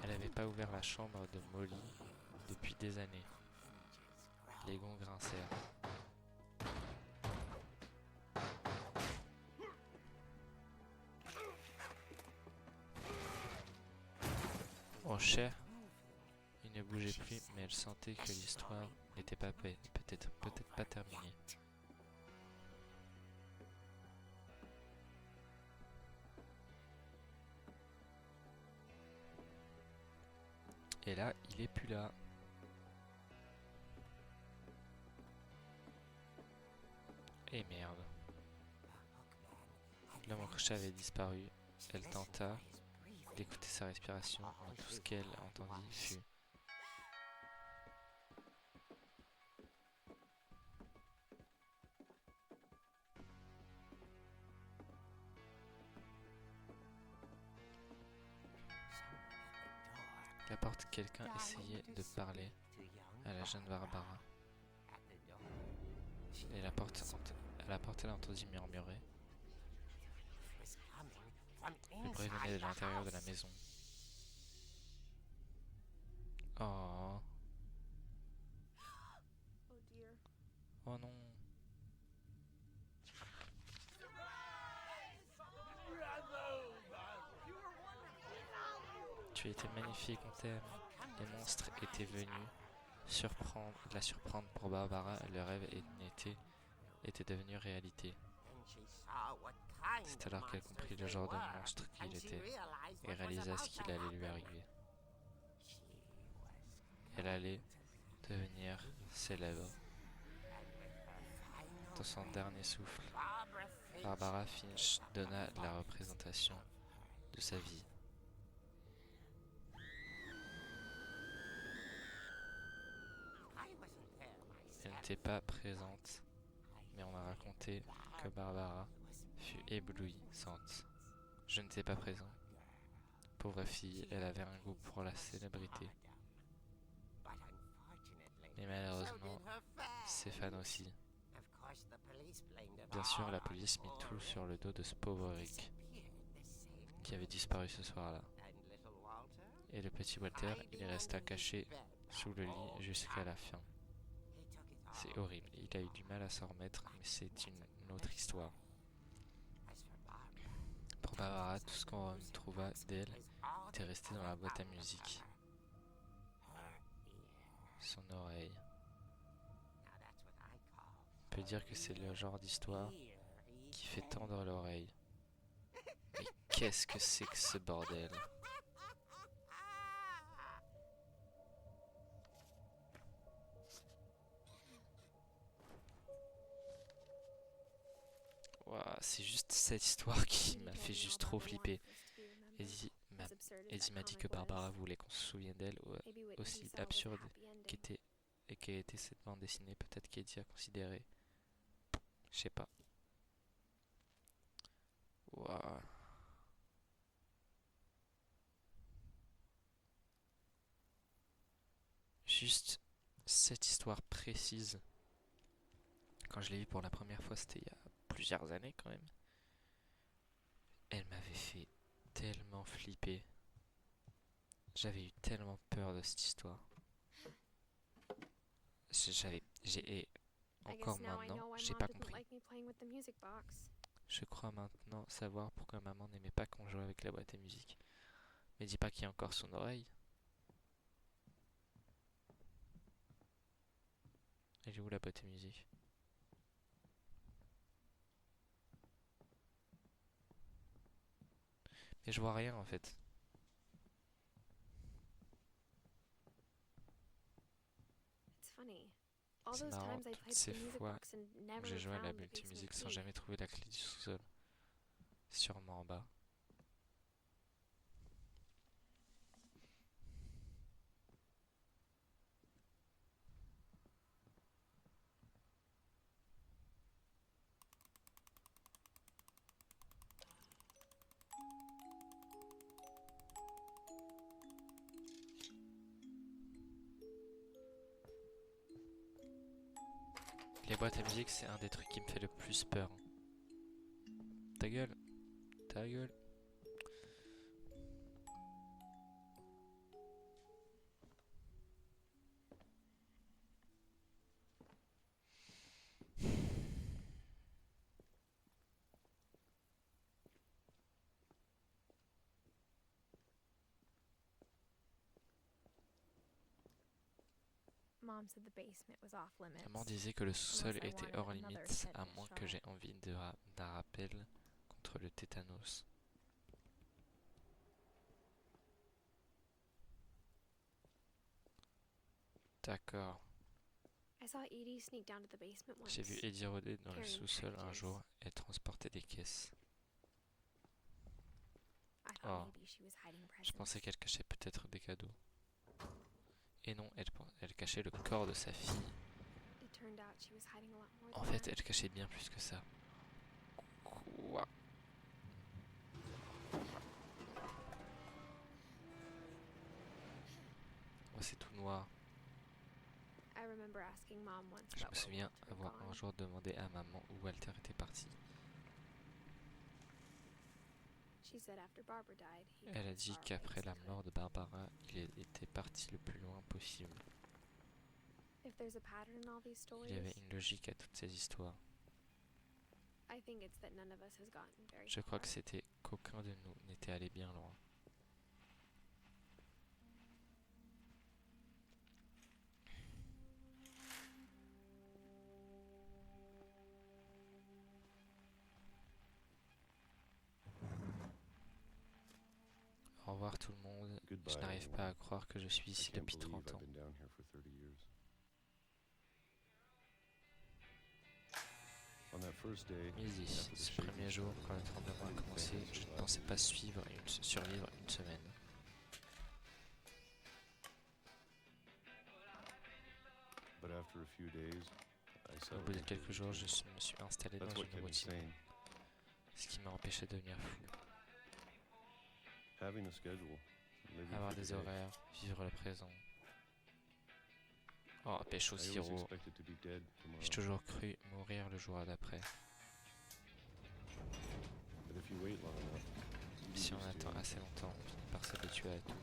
Elle avait pas ouvert la chambre de Molly depuis des années. Les gonds grincèrent. Oh cher! Il ne bougeait plus, mais elle sentait que l'histoire n'était pas peut-être pas terminée. Et là, il est plus là. Et merde. L'homme au crochet avait disparu. Elle tenta d'écouter sa respiration, mais tout ce qu'elle entendit fut... La porte, quelqu'un essayait de parler à la jeune Barbara. Et à la porte, elle entendit murmurer. Le bruit venait de l'intérieur de la maison. Oh. Oh dear. Oh non. Tu étais magnifique, on t'aime. Les monstres étaient venus la surprendre pour Barbara. Le rêve était devenu réalité. C'est alors qu'elle comprit le genre de monstre qu'il était et réalisa ce qu'il allait lui arriver. Elle allait devenir célèbre. Dans son dernier souffle, Barbara Finch donna la représentation de sa vie. Elle n'était pas présente, mais on m'a raconté que Barbara fut éblouissante. Je n'étais pas présent. Pauvre fille, elle avait un goût pour la célébrité. Mais malheureusement, ses fans aussi. Bien sûr, la police mit tout sur le dos de ce pauvre Rick, qui avait disparu ce soir-là. Et le petit Walter, il resta caché sous le lit jusqu'à la fin. C'est horrible, il a eu du mal à s'en remettre, mais c'est une autre histoire. Pour Barbara, tout ce qu'on trouva d'elle était resté dans la boîte à musique. Son oreille. On peut dire que c'est le genre d'histoire qui fait tendre l'oreille. Mais qu'est-ce que c'est que ce bordel? Ouah, c'est juste cette histoire qui m'a fait juste trop flipper. Eddie m'a dit que Barbara voulait qu'on se souvienne d'elle, aussi absurde qu'ait été cette bande dessinée. Peut-être qu'Eddie a considéré. Je sais pas. Ouah. Juste cette histoire précise. Quand je l'ai vue pour la première fois, c'était il y a plusieurs années quand même. Elle m'avait fait tellement flipper. J'avais eu tellement peur de cette histoire. Et encore maintenant, j'ai pas compris. Je crois maintenant savoir pourquoi maman n'aimait pas qu'on joue avec la boîte à musique. Mais dis pas qu'il y a encore son oreille. Elle est où la boîte à musique? Mais je vois rien en fait. C'est marrant, toutes ces fois où j'ai joué à la multimusique sans jamais trouver la clé du sous-sol. Sûrement en bas. Les boîtes à musique, c'est un des trucs qui me fait le plus peur. Ta gueule. Ta gueule. Mom said the basement was off limits. Maman disait que le sous-sol Unless I était wanted hors another limite, à tetanus moins que shot. j'ai envie d'un rappel contre le tétanos. D'accord. I saw Edie sneak down to the basement once. J'ai vu Eddie rôder dans le carrying sous-sol un packages. jour et transporter des caisses. I thought Oh. maybe she was hiding Je presents. pensais qu'elle cachait peut-être des cadeaux. Et non, elle cachait le corps de sa fille. It turned out she was hiding a lot more En than fait, that. elle cachait bien plus que ça. Quoi? Oh, c'est tout noir. I remember asking Mom once Je about me where souviens Walter had avoir un gone. jour demandé à maman où Walter était parti. She said after Barbara died, he Elle a went as dit far away qu'après as la he mort could. de Barbara, il était parti le plus loin possible. If there's a pattern in all these Il y avait stories, une logique à toutes ces histoires. I think it's that none of us has gotten very Je crois far. que c'était qu'aucun de nous n'était allé bien loin. Au revoir tout le monde. Goodbye, Je n'arrive pas à croire que je suis I ici can't depuis believe 30 I've ans. been down here for 30 years. On that first day, Midi, after the ce shaking premier jour, started, quand le tremblement a I didn't commencé, think je this ne would pensais last pas a week. survivre une semaine. But after a few days, I Au settled bout de into a quelques jours, je routine. me suis installé That's dans what une kept me routine, sane. ce qui m'a empêché de devenir fou. Having a schedule, living Avoir for des today. horaires, vivre le présent. Oh, pêche au I always sirop. expected to be dead tomorrow. J'ai toujours cru mourir le jour d'après. But if you wait long enough, you get Si on used to attend anything. assez longtemps, on finit par s'habituer à tout.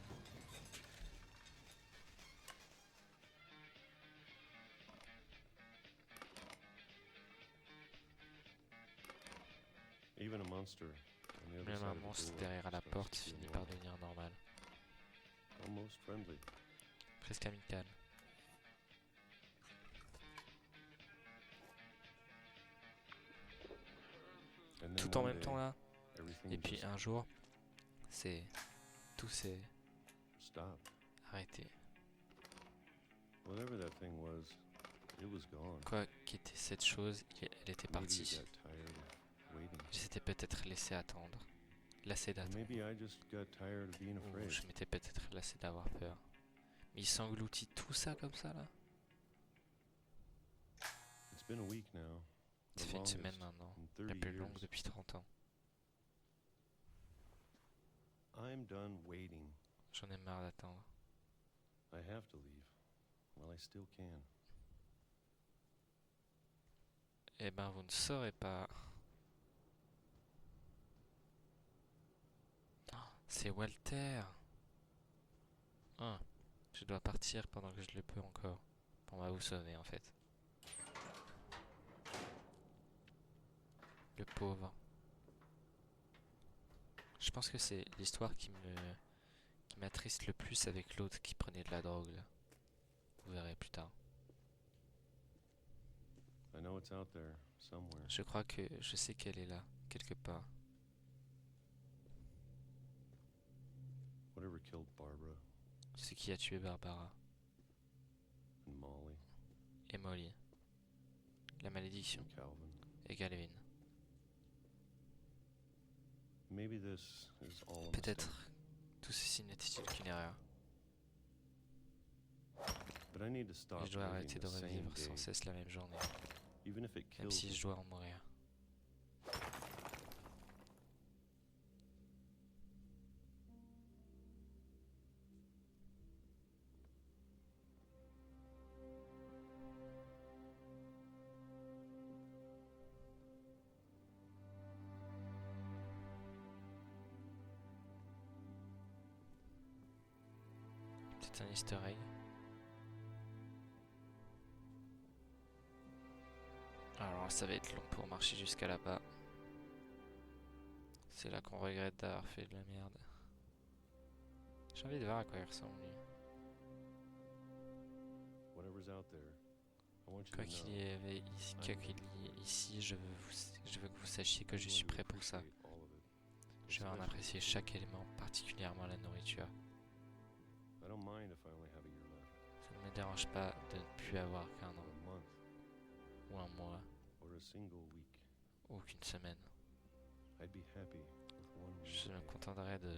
Even a monster on the other Même side un of the monstre door derrière la starts to porte feel finit par normal. devenir normal. Almost friendly. Presque amical. And then Tout en one même day, temps là. everything Et puis just un jour, tout s'est stopped. arrêté. Whatever that thing was, it was gone. Quoi qu'était cette chose, elle était Maybe partie. you got tired of waiting. Je s'était peut-être laissé attendre. Lassé Or d'attendre. maybe I just got tired of being Ou afraid. je m'étais peut-être lassé d'avoir peur. Mais il s'engloutit tout ça comme ça là. It's been a week now. Ça The fait une semaine longest maintenant. in La 30 plus longue years. depuis 30 ans. I'm done waiting. J'en ai marre d'attendre. I have to leave while I still can. Eh ben vous ne saurez pas. Oh, c'est Walter. Ah, je dois partir pendant que je le peux encore. On va vous sauver en fait. Le pauvre. Je pense que c'est l'histoire qui m'attriste le plus avec l'autre qui prenait de la drogue là. Vous verrez plus tard. I know it's out there somewhere. Je crois que je sais qu'elle est là, quelque part. Whatever killed Barbara Ce qui a tué Barbara and Molly et Molly. La malédiction and Calvin. et Galvin. Maybe this is all a mistake. Peut-être tout ceci n'était-il qu'une erreur. But I need to stop Et je dois living arrêter the de same revivre day, sans cesse la même journée, even if it même kills si me. je dois en mourir. peut-être un easter egg. Alors ça va être long pour marcher jusqu'à là-bas. C'est là qu'on regrette d'avoir fait de la merde. J'ai envie de voir à quoi il ressemble lui. Whatever's out there, I want you Quoi to qu'il know y ait ici, quoi qu'il y ait ici, je veux que vous sachiez que je suis prêt pour ça. Je vais en apprécier chaque élément, particulièrement la nourriture. I don't mind if I only have a year left, Ça ne me dérange pas de ne plus avoir qu'un or an, a month, ou un mois, or a single week. ou qu'une semaine. I'd be happy with one Je more me day. contenterai de...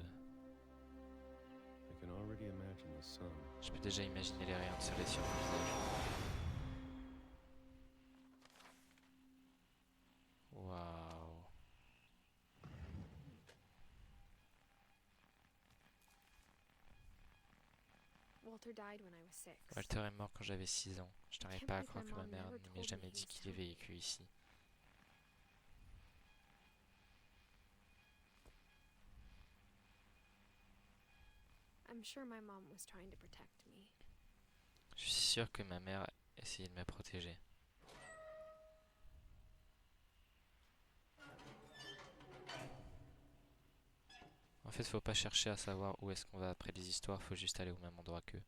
I can already imagine the sun. Je peux déjà imaginer les rayons de soleil sur mon visage. Waouh. Walter died when I was 6. Walter est mort quand j'avais 6 ans. Je n'arrive pas à croire que ma mère ne m'ait jamais dit qu'il ait vécu ici. I'm sure my mom was trying to protect me. Je suis sûr que ma mère essayait de me protéger. En fait, faut pas chercher à savoir où est-ce qu'on va après les histoires, faut juste aller au même endroit qu'eux.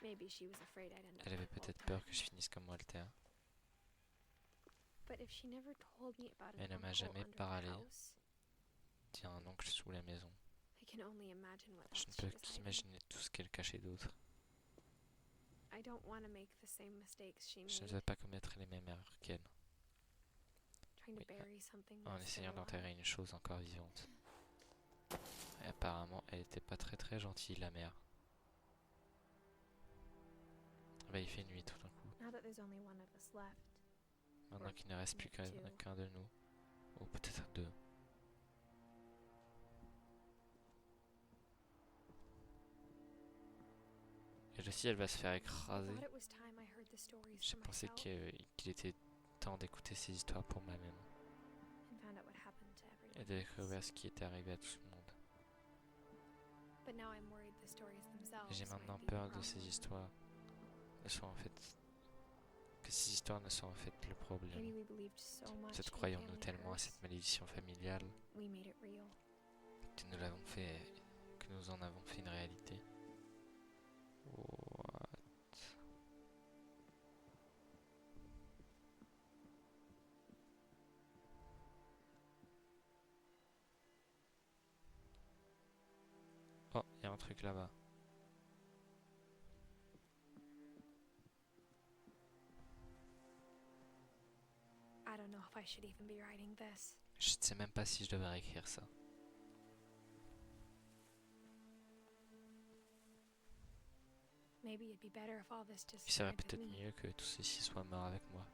Maybe she was afraid I'd end up Elle avait like peut-être Walter. peur que je finisse comme Walter. But if she never told me about Mais elle an ne m'a uncle jamais under the parlé house, d'il y a un oncle sous la maison. I can only imagine what Je ne else she peux was hiding. qu'imaginer tout ce qu'elle cachait d'autre. I don't want to make the same mistakes she Je ne made, veux pas commettre les mêmes erreurs qu'elle, trying to oui, bury something en that's still essayant d'enterrer alive. une chose encore vivante. Et apparemment, elle était pas très gentille, la mère. Bah, il fait nuit tout d'un coup. Now that there's only one of us left, Maintenant qu'il ne reste plus maybe two. qu'un de nous. Ou peut-être deux. Et aussi, elle va se faire I écraser. thought it was time I heard the stories J'ai for pensé myself qu'il était temps d'écouter ces histoires pour moi-même. and found out what happened to Et everyone de else. découvrir ce qui était arrivé à tout le monde. But now I'm worried the stories themselves Et j'ai might maintenant be the peur de problem. ces histoires. Ne soient en fait... Que ces histoires ne soient en fait le problème. Maybe we believed so much Peut-être in croyons-nous family tellement à curse, cette malédiction familiale we made it real. que nous l'avons fait... que nous en avons fait une réalité. What? Oh, il y a un truc là-bas. I don't know if I should even be writing this. Je ne sais même pas si je devrais écrire ça. Maybe it'd be better if all this just Il serait died with peut-être me. mieux que tout ceci soit mort avec moi.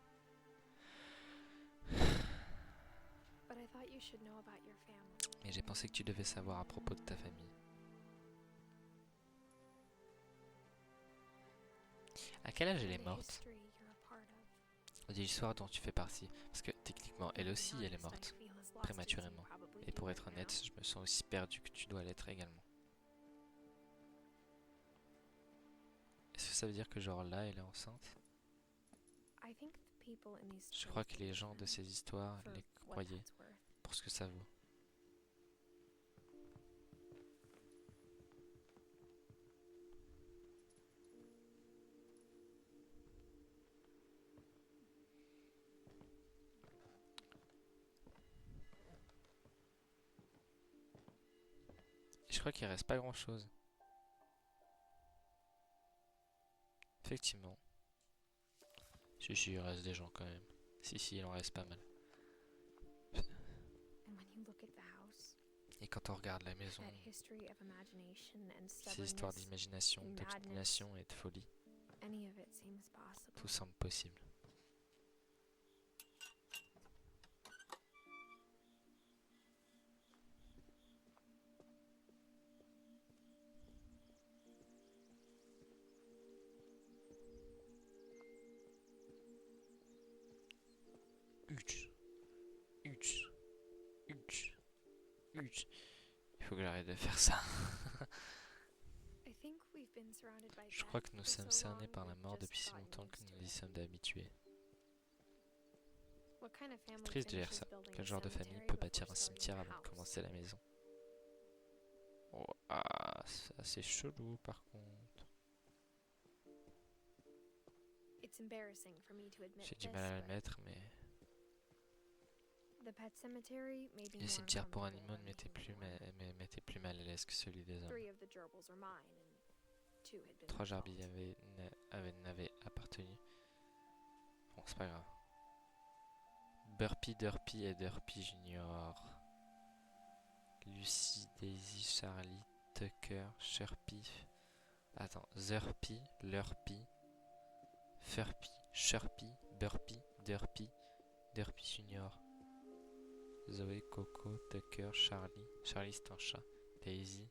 But I thought you should know about your family. Mais j'ai pensé que tu devais savoir à propos de ta famille. À quel âge elle est and the morte? history you're a part of. De l'histoire dont tu fais partie. Parce que techniquement, elle aussi, elle est morte. Prématurément. Et pour être honnête, je me sens aussi perdu que tu dois l'être également. Est-ce que ça veut dire que genre là, elle est enceinte? Je crois que les gens de ces histoires les croyaient pour ce que ça vaut. Je crois qu'il reste pas grand chose. Effectivement. Si, il reste des gens quand même. Si, il en reste pas mal. Et quand on regarde la maison, ces histoires d'imagination, d'obstination et de folie, tout semble possible. faut que j'arrête de faire ça. I think we've been surrounded by Je crois death que nous for sommes so cernés long par la we've mort just depuis si gotten longtemps que used nous to y it. sommes habitués. What kind of family Triste de dire finishes ça. building Quel a genre de famille cemetery peut before bâtir un starting cimetière a avant de house? commencer la maison? Oh, ah, c'est assez chelou par contre. It's embarrassing for me to admit J'ai du this, mal à but l'admettre, mais the pet cemetery made me les more cimetières pour uncomfortable animaux than me the human one. mettaient plus mal à l'aise que celui des hommes. 3 of the gerbils were mine, and 2 had been 3 my jarbilles fault. n'avaient appartenu. Bon, c'est pas grave. Burpee, Durpee et Durpee Junior. Lucy, Daisy, Charlie, Tucker, Sherpie. Attends, Zerpie, Lurpie, Furpie, Sherpie, Burpee, Durpee, Durpee Junior. Zoé, Coco, Tucker, Charlie. Charlie c'est un chat. Daisy,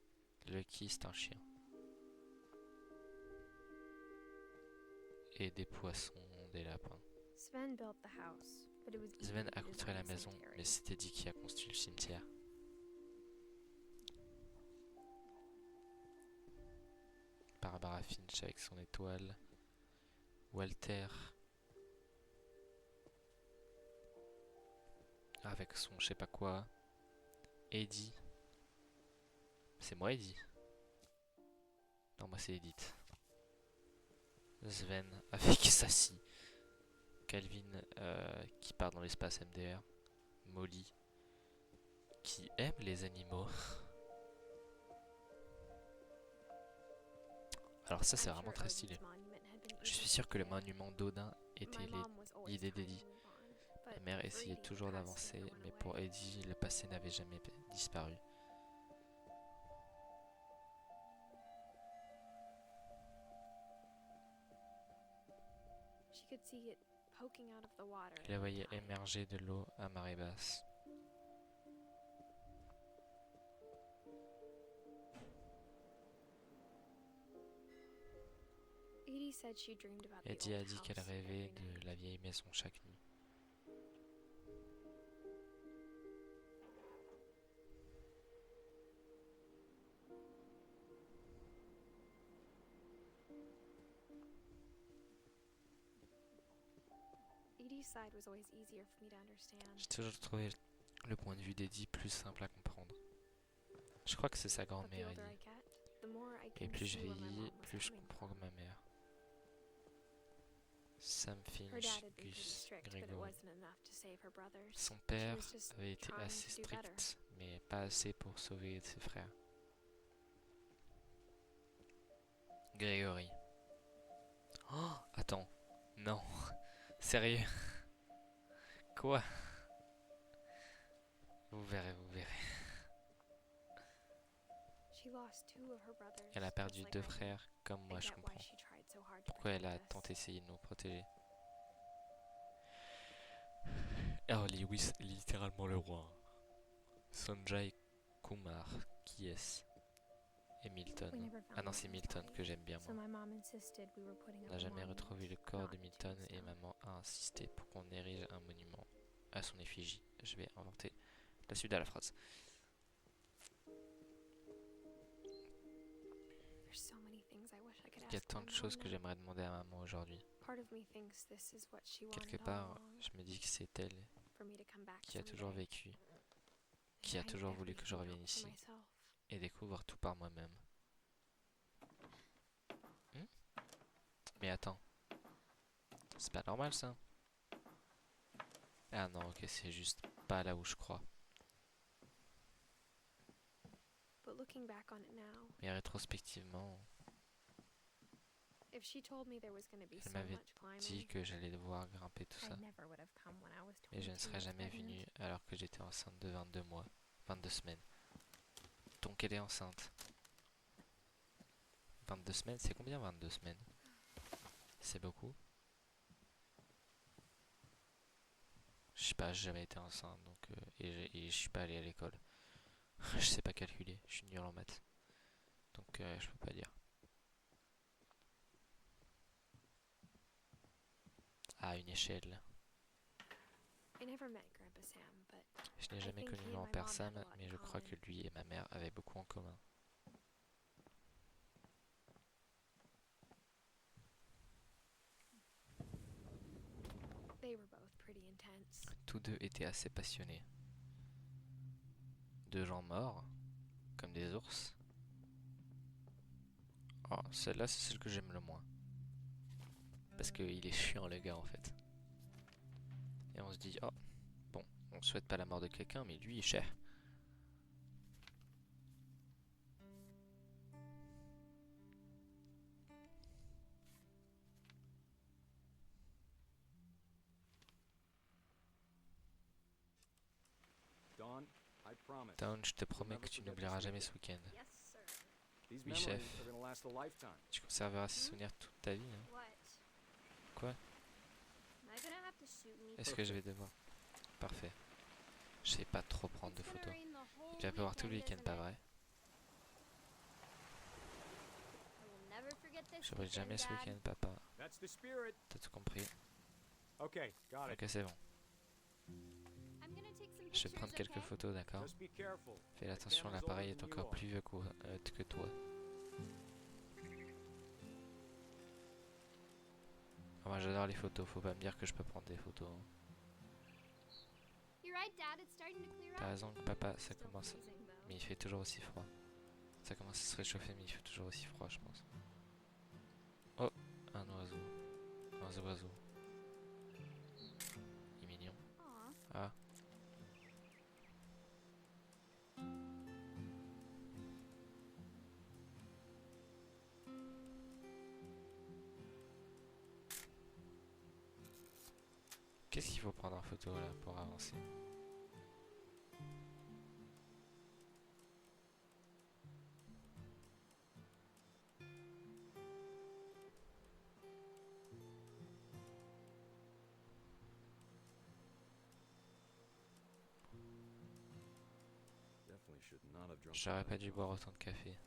Lucky c'est un chien. Et des poissons, des lapins. Sven built the house, but it was easy Sven to a construit la design a maison, cemetery. mais c'était dit qui a construit le cimetière. Barbara Finch avec son étoile. Walter avec son je sais pas quoi. Eddie. C'est moi Eddie. Non, moi c'est Edith. Sven avec Sassy. Calvin qui part dans l'espace MDR. Molly qui aime les animaux. Alors ça c'est I'm vraiment sure très Odin's stylé. monument had been Je suis easy sûr to que le build. monument d'Odin était My mom was always l'idée trying to d'Eddie. move on, La but mère for essayait Edie, the toujours past d'avancer, never went mais pour away. Eddie, le passé n'avait jamais disparu. She could see it poking out of the water Il la at voyait tide. émerger de l'eau à marée basse. Edie said she dreamed about the Eddie a old dit qu'elle house rêvait every de night. la vieille maison chaque nuit. Edie's side was always easier for me to understand. J'ai toujours trouvé le point de vue d'Eddie plus simple à comprendre. Je crois que c'est sa But the grand-mère, older I Eddie. get, the more I Et can plus je see where my vieillis, mom was plus je coming comprends from. que ma mère. Sam Her Finch, dad had been pretty Gus, strict, but it Gregory. wasn't enough to save her brothers. Son She père was just avait été trying assez to do better. strict, mais pas assez pour sauver ses frères. Grégory. Oh, attends. Non. Sérieux. Quoi? Vous verrez, vous verrez. She lost 2 of her brothers. Elle a just perdu like 2 I did. frères, comme moi I je get why comprends. she tried so hard to Pourquoi elle a protect us. tant essayé de nous protéger. Alors, Lewis est littéralement le roi. Sanjay Kumar, qui est-ce? Et We Milton. never Ah found non, c'est Milton's Milton body, que j'aime bien so moi. my mom insisted we were putting On up n'a a jamais monument, retrouvé le corps not de a Milton et tombstone. maman a insisté pour qu'on érige un monument à son effigie. Je vais inventer la suite de la phrase. There's so many things I wish I could Il y a ask tant my de mom choses que now. j'aimerais demander à maman aujourd'hui. Part of me thinks this is what she Quelque wanted all part, along, je me dis que c'est elle for me to come back qui a toujours someday. vécu, and qui a find toujours voulu que je everything revienne out for ici myself. et découvre tout par moi-même. Mais attends, c'est pas normal ça? Ah non, ok, c'est juste pas là où je crois. But looking back on it now, Mais rétrospectivement, if she told me there was going to be elle so m'avait much dit climbing, que j'allais devoir grimper tout I ça. never would have come when I was Mais je 22 ne serais and jamais pregnant. venue alors que j'étais enceinte de 22 mois, 22 semaines. Donc elle est enceinte. 22 semaines, c'est combien 22 semaines? C'est beaucoup? Je sais pas, j'ai jamais été enceinte donc et je suis pas allé à l'école. Je sais pas calculer, je suis nul en maths. Donc je peux pas dire. À une échelle. I never met Grandpa as him, but Je n'ai I jamais think connu he and en my mom personne, have a lot mais in je crois common. que lui et ma mère avaient beaucoup en commun. They were both pretty intense. Tous deux étaient assez passionnés. Deux gens morts, comme des ours. Oh, celle-là, c'est celle que j'aime le moins. Parce qu'il est chiant, le gars, en fait. Et on se dit, oh, bon, on souhaite pas la mort de quelqu'un, mais lui, il est cher. Dawn, I promise. Down, je te promets que tu n'oublieras jamais ce week-end. Yes, sir. These Oui, memories chef. are gonna last a lifetime. Tu conserveras ces souvenirs toute ta vie, hein. What? Quoi? Am I gonna have to shoot me? Est-ce que je vais devoir? Parfait. Je sais pas trop prendre de It's gonna photos. rain the whole Il va pleuvoir tout le weekend, week-end, pas isn't it? vrai? I will never forget this Je n'oublierai jamais ce Dad. week-end, papa. That's the spirit. T'as tout compris? Okay, got it. Ok, c'est bon. I'm gonna take some Je vais prendre pictures, quelques okay? photos, d'accord? Just be careful. Fais attention, l'appareil est encore plus vieux que toi. Ah, moi j'adore les photos, faut pas me dire que je peux prendre des photos, hein. You're right, Dad. It's starting to clear T'as up. raison, papa, ça Still commence. freezing, though. Mais il fait toujours aussi froid. Ça commence à se réchauffer, mais il fait toujours aussi froid, je pense. Oh, un oiseau. Un oiseau. Il est mignon. Aw. Ah. Qu'est-ce qu'il faut prendre en photo là pour avancer? Definitely should not have drunk. J'aurais that pas dû coffee. boire autant de café.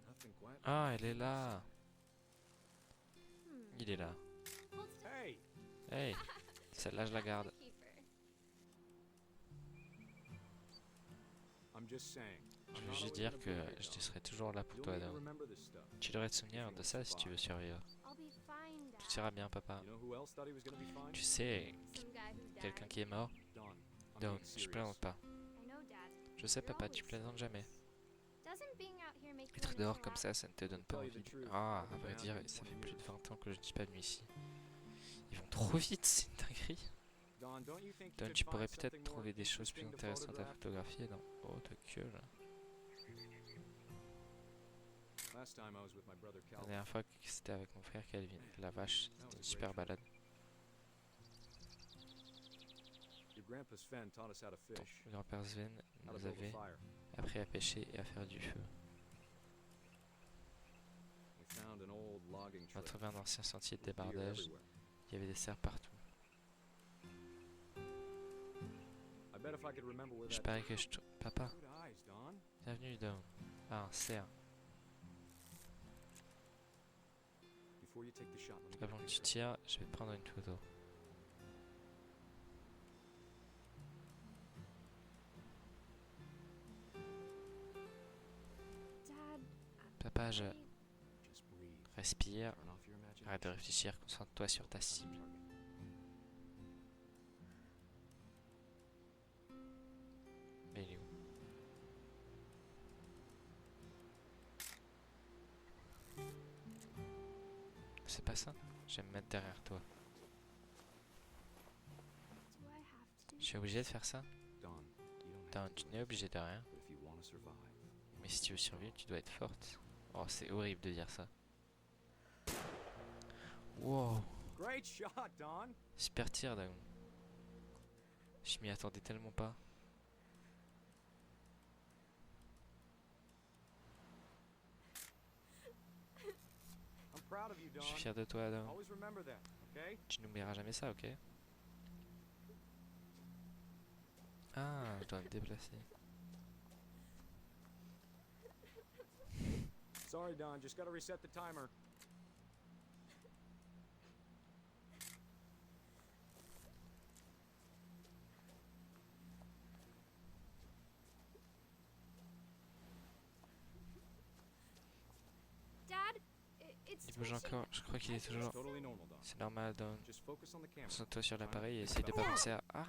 Nothing quiet. Ah, elle est là. Hmm. Il est là. Hold still. Hey, Hey, celle-là je la garde. Keeper. I'm just saying. Je veux juste dire que je serai toujours là pour toi, Down. Remember this stuff. Tu devrais te souvenir de ça si tu veux survivre. I'll be fine, Dad. Tout ira bien, papa. You know who else thought he was gonna be fine? Tu sais, Some guy who died. quelqu'un qui est mort? Dawn. I'm Down, being je serious. plaisante pas. I know, Dad. Je sais, You're papa, tu always plaisantes jamais. Doesn't being out here make you Être wanna dehors chill comme out? ça, ça ne te donne pas Tell you envie. the truth, Ah, I've à been vrai down dire, here ça 20 fait plus de years. 20 ans que je ne suis pas venu ici. Ils vont trop vite, c'est une dinguerie. Dawn, don't you think you Down, could tu pourrais find peut-être something more trouver des choses plus interesting to intéressantes à photograph? photographier, non? Oh, ta gueule. Last time I was with my brother La Calvin. dernière fois que c'était avec mon frère Calvin. La vache, c'était une super balade. Your grandpa's Sven taught us how to Ton fish, grand-père Sven how to nous build a avait fire. appris à pêcher et à faire du feu. We found an old logging On a trail. trouvé un ancien sentier de with deer débardage. everywhere. Il y avait des cerfs partout. I bet if I could remember where Je that parie que je... Papa, Good eyes, Dawn. bienvenue Down. Ah, un cerf. Before you take the shot, let me get a Avant que tu picture. tires, je vais te prendre une photo. Dad, Papa, je... I- Just breathe. Respire. Turn off your imagination. Arrête de réfléchir, concentre-toi sur ta cible. Mais il est où? C'est pas ça? Je vais me mettre derrière toi. do I have to? Je suis obligé de faire ça? Dawn, you don't Down, have tu to, n'es obligé de rien. but if you want to survive, Mais si tu veux survivre, tu dois être forte. Oh, c'est horrible de dire ça. Wow, great shot, Dawn. super tir, Down. Je m'y attendais tellement pas. I'm proud of you, Je Dawn. suis fier de toi, Adam. Always remember that, okay? Tu n'oublieras jamais ça, ok? Ah, je dois me déplacer. Sorry, Dawn. Just gotta reset the timer. Dad, it's Il bouge twitching. encore, je crois qu'il est It's toujours... totally normal, Dawn. C'est normal, Adam. Just focus on the camera. Concentre-toi sur l'appareil et essaye de pas penser à... Ah!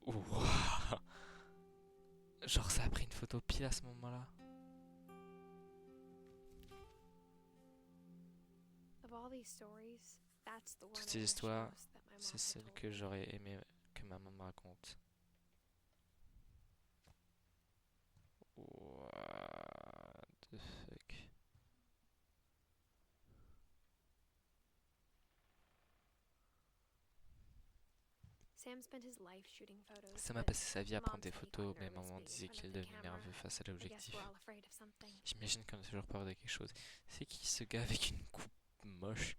Oh, wow. Genre ça a pris une photo pile à ce moment-là. Of all these stories, that's the one Toutes I ces wish histoires, most that my mom c'est had celle told que me. j'aurais aimé que ma maman me raconte. What the fuck? Sam spent his life shooting photos. Ça m'a but passé sa vie à Mom prendre des said he got photos, mais nervous maman being in disait front qu'il of the devenait camera. nerveux face à I guess l'objectif. we're all afraid of something. J'imagine qu'on a toujours peur de quelque chose. C'est qui ce gars avec une coupe moche?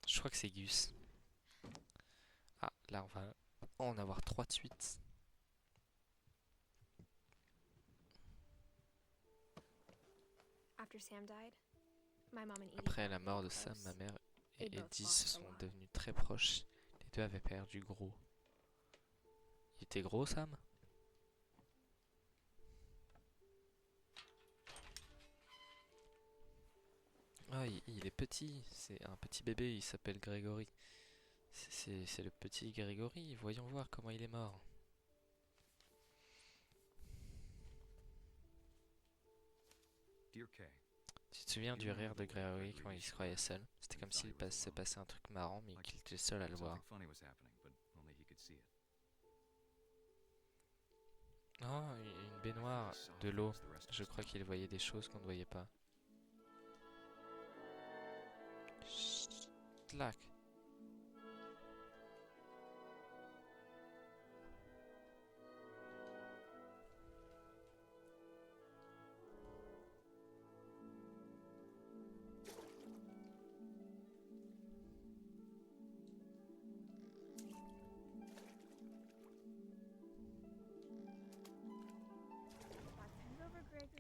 Je crois que c'est Gus. Ah, là on va en avoir 3 de suite. After Sam died, my mom and Edie Après got la mort really de Sam, close. ma mère They et both Eddie lost se a sont lot. devenus très proches. Les deux avaient perdu gros. Il était gros, Sam? Ah, il est petit. C'est un petit bébé, il s'appelle Grégory. C'est le petit Grégory. Voyons voir comment il est mort. Dear Kay, Tu te souviens du rire de Grégory quand il se croyait seul? C'était comme s'il s'est passé un truc marrant, mais qu'il était seul à le voir. something funny was happening, but only he could see it. Oh, une baignoire, de l'eau. Je crois qu'il voyait des choses qu'on ne voyait pas. Chut, clac.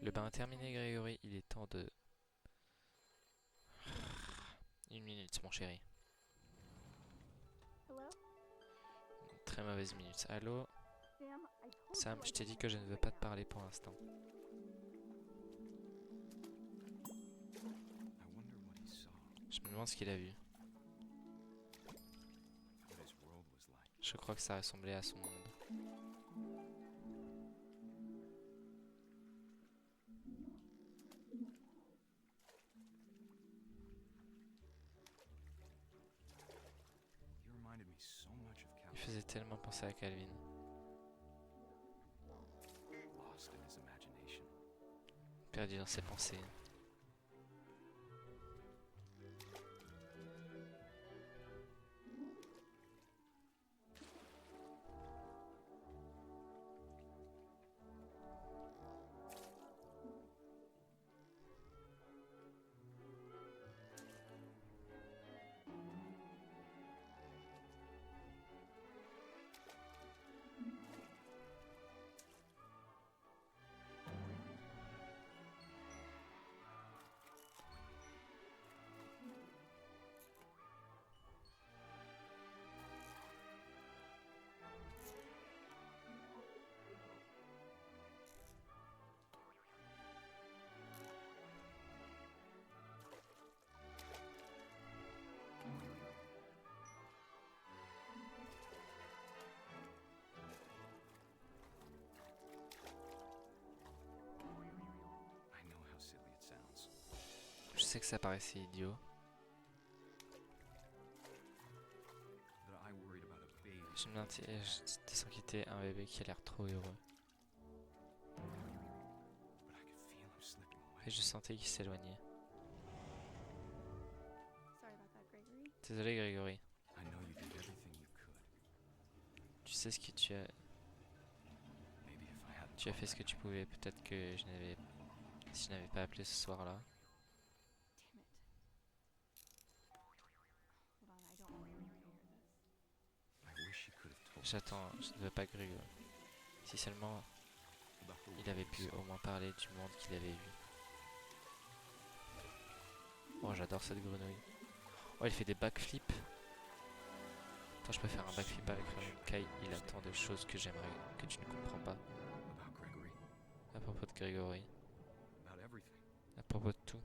Le bain a terminé, Grégory. Il est temps de... 1 minute, mon chéri. Hello? Une très mauvaise minute. Allô? Sam, I told Sam, you I je t'ai don't dit have que je ne time veux right pas te now. parler pour l'instant. I wonder what he saw, Je me demande ce qu'il a vu. what his world was like. Je crois que ça ressemblait à son monde. He reminded me so much of Il Calvin, faisait tellement penser à Calvin. lost in his imagination. Perdu dans ses pensées. I know how silly it sounds, Je sais que ça paraissait idiot. but I worried about a baby. Je me j'étais sans quitter un bébé qui a l'air trop heureux. But I could feel him slipping away. Et je sentais qu'il s'éloignait. Sorry about that, Gregory. Désolé, Grégory. I know you did everything you could. Tu sais ce que tu as... Maybe if I hadn't Tu as fait ce que tu pouvais. Peut-être que si je n'avais pas appelé ce soir-là. Damn it. Hold on, I don't want Greg to hear this. I wish he could have told J'attends, je ne veux pas Greg. Si seulement me about the il avait world pu so au moins parler du monde qu'il avait vu. Oh, j'adore cette grenouille. Oh, il fait des backflips. Attends, je peux faire un backflip avec Kai. Il a tant de choses que j'aimerais que tu ne comprends pas. about Gregory, À propos de Grégory. about everything. À propos de tout.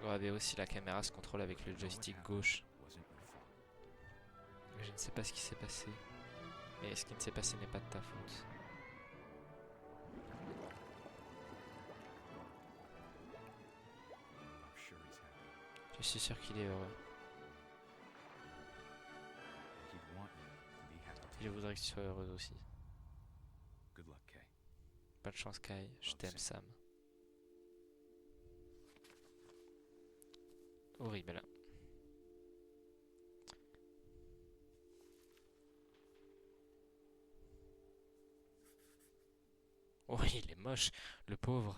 Oh, et aussi la caméra se contrôle avec le joystick gauche. Wasn't your fault. Je ne sais pas ce qui s'est passé. Mais ce qui ne s'est passé n'est pas de ta faute. I'm sure he's happy. Je suis sûr qu'il est heureux. He'd want you to be happy. Je voudrais que tu sois heureuse aussi. Good luck, Kay. Bonne chance Kai, je t'aime Sam. Horrible. Oh, il est moche, le pauvre.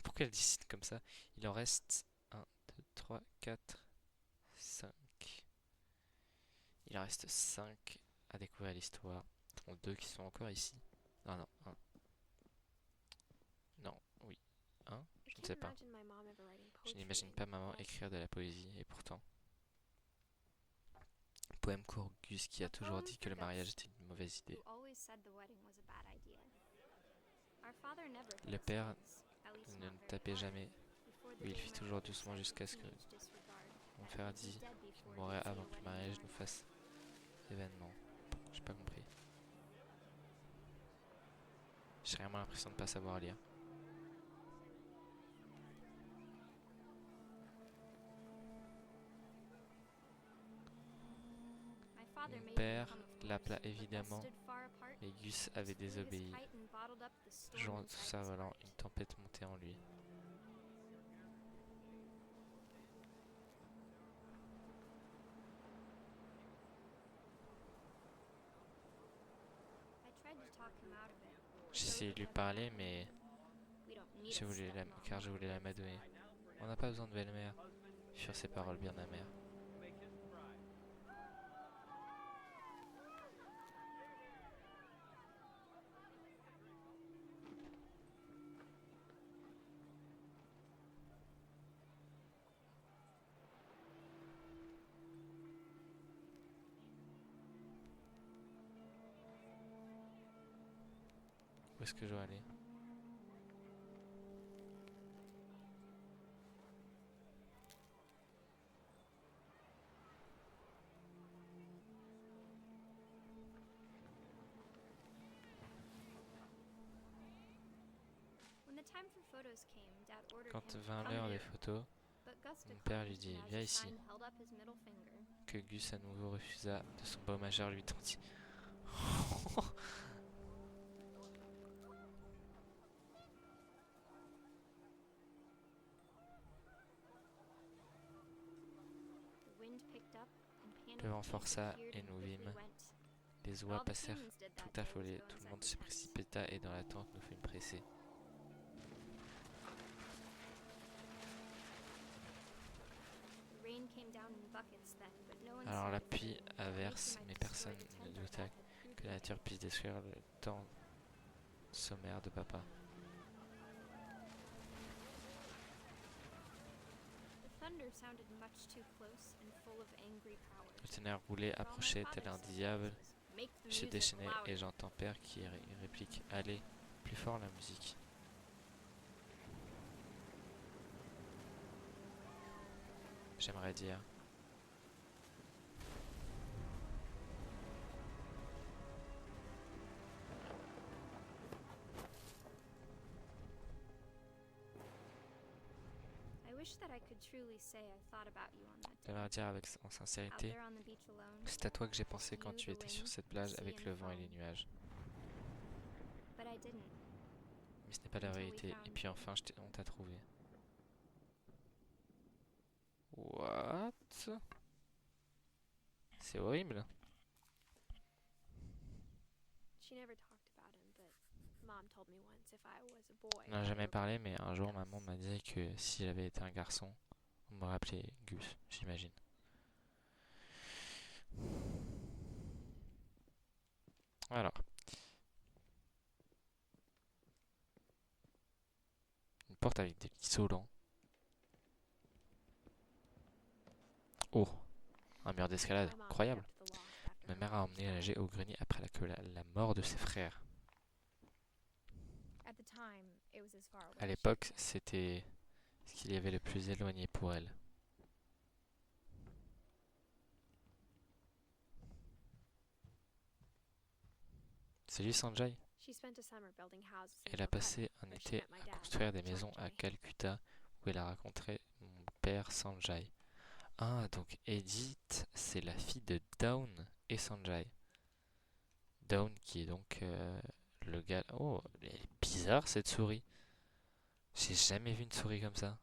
Pourquoi elle décide comme ça? Il en reste 1, 2, 3, 4, 5. Il en reste 5 à découvrir l'histoire. Dont 2 qui sont encore ici. Ah non, 1. Non, oui. 1, I je ne can't sais pas. imagine my mom ever writing Je poetry n'imagine pas again, maman but écrire de la poésie, et pourtant. Poème court Gus qui a toujours dit que le mariage était une mauvaise idée. who always said the wedding was a bad idea. Our father never hit Le us père kids, at least ne not nous very tapait hard, jamais. before the Oui, il day fit my toujours father doucement said jusqu'à in ce que teenage disregard mon that frère he'd be dit dead qu'il before mourrait he'd see avant a que le wedding mariage nous married. fasse événement. J'ai pas compris. J'ai vraiment l'impression de pas savoir lire. My father Mon made me père come, of l'appela course, but we évidemment, stood far apart. mais Gus He avait flew his désobéi, kite and bottled up the storm jouant tout inside ça his volant, heart. une tempête montait en lui. I tried to talk him out of it. J'ai essayé de lui parler, mais We don't need a stepmom. car je voulais l'amadouer. On n'a pas besoin de belle-mère, furent ces paroles bien amères. Où est-ce que je dois aller? When the time for photos came, Dad ordered Quand him to vint come l'heure here, des photos, but Gus mon père declined, lui dit and as viens a ici, sign held up his middle finger. que Gus à nouveau refusa, de son baume majeur lui tendit. The wind picked up, and panic Le vent trees força appeared et and nous quickly vîmes. went. Les But oies all the passèrent humans did that tout day was affolés, go tout le inside monde the se tent. précipita et dans la tente nous fûmes pressés. The rain came down in buckets then, but no one Alors la seemed pluie afraid. Maybe averse, might mais destroy personne the ne tent or douta Dad had proved que la it. nature puisse détruire le temps sommaire de papa. The thunder sounded much too close and full of angry powers. Le tonnerre roulait, But all my approchait father tel un said diable, was, "Make the se music déchaînait et louder." j'entends père qui réplique allez, plus fort la musique. J'aimerais dire. I wish that I could truly say I thought about you on that day. J'aimerais dire avec en Out sincérité, there on the beach alone. c'est à toi que j'ai pensé With quand you, tu the étais sur wind, cette plage the sea avec and le the vent et les foam. nuages. But I didn't. Mais ce n'est pas la Until we vérité. found Et puis you. enfin, on t'a trouvé. What? C'est horrible. She never talked about him, but Mom told me once if I was a boy. On n'en a jamais I would parlé, be mais un jour, Gus. maman m'a dit que si j'avais été un garçon, on m'aurait appelé Gus, j'imagine. Alors. Une porte avec des isolants. Oh, un mur d'escalade, My mom incroyable. kept the lock after Ma her mère a mom's emmené death. âgé au grenier après la mort de ses frères. At the time, it was as far away À as she l'époque, could get. c'était ce qu'il y avait le plus éloigné pour elle. Salut Sanjay. She spent a summer building houses in Elle a passé un Calcutta, where she été met my à dad, construire des maisons à Sanjay. Calcutta où elle a rencontré mon père Sanjay. Ah, donc Edith, c'est la fille de Dawn et Sanjay. Dawn qui est donc le gars... Oh, elle est bizarre cette souris. J'ai jamais vu une souris comme ça.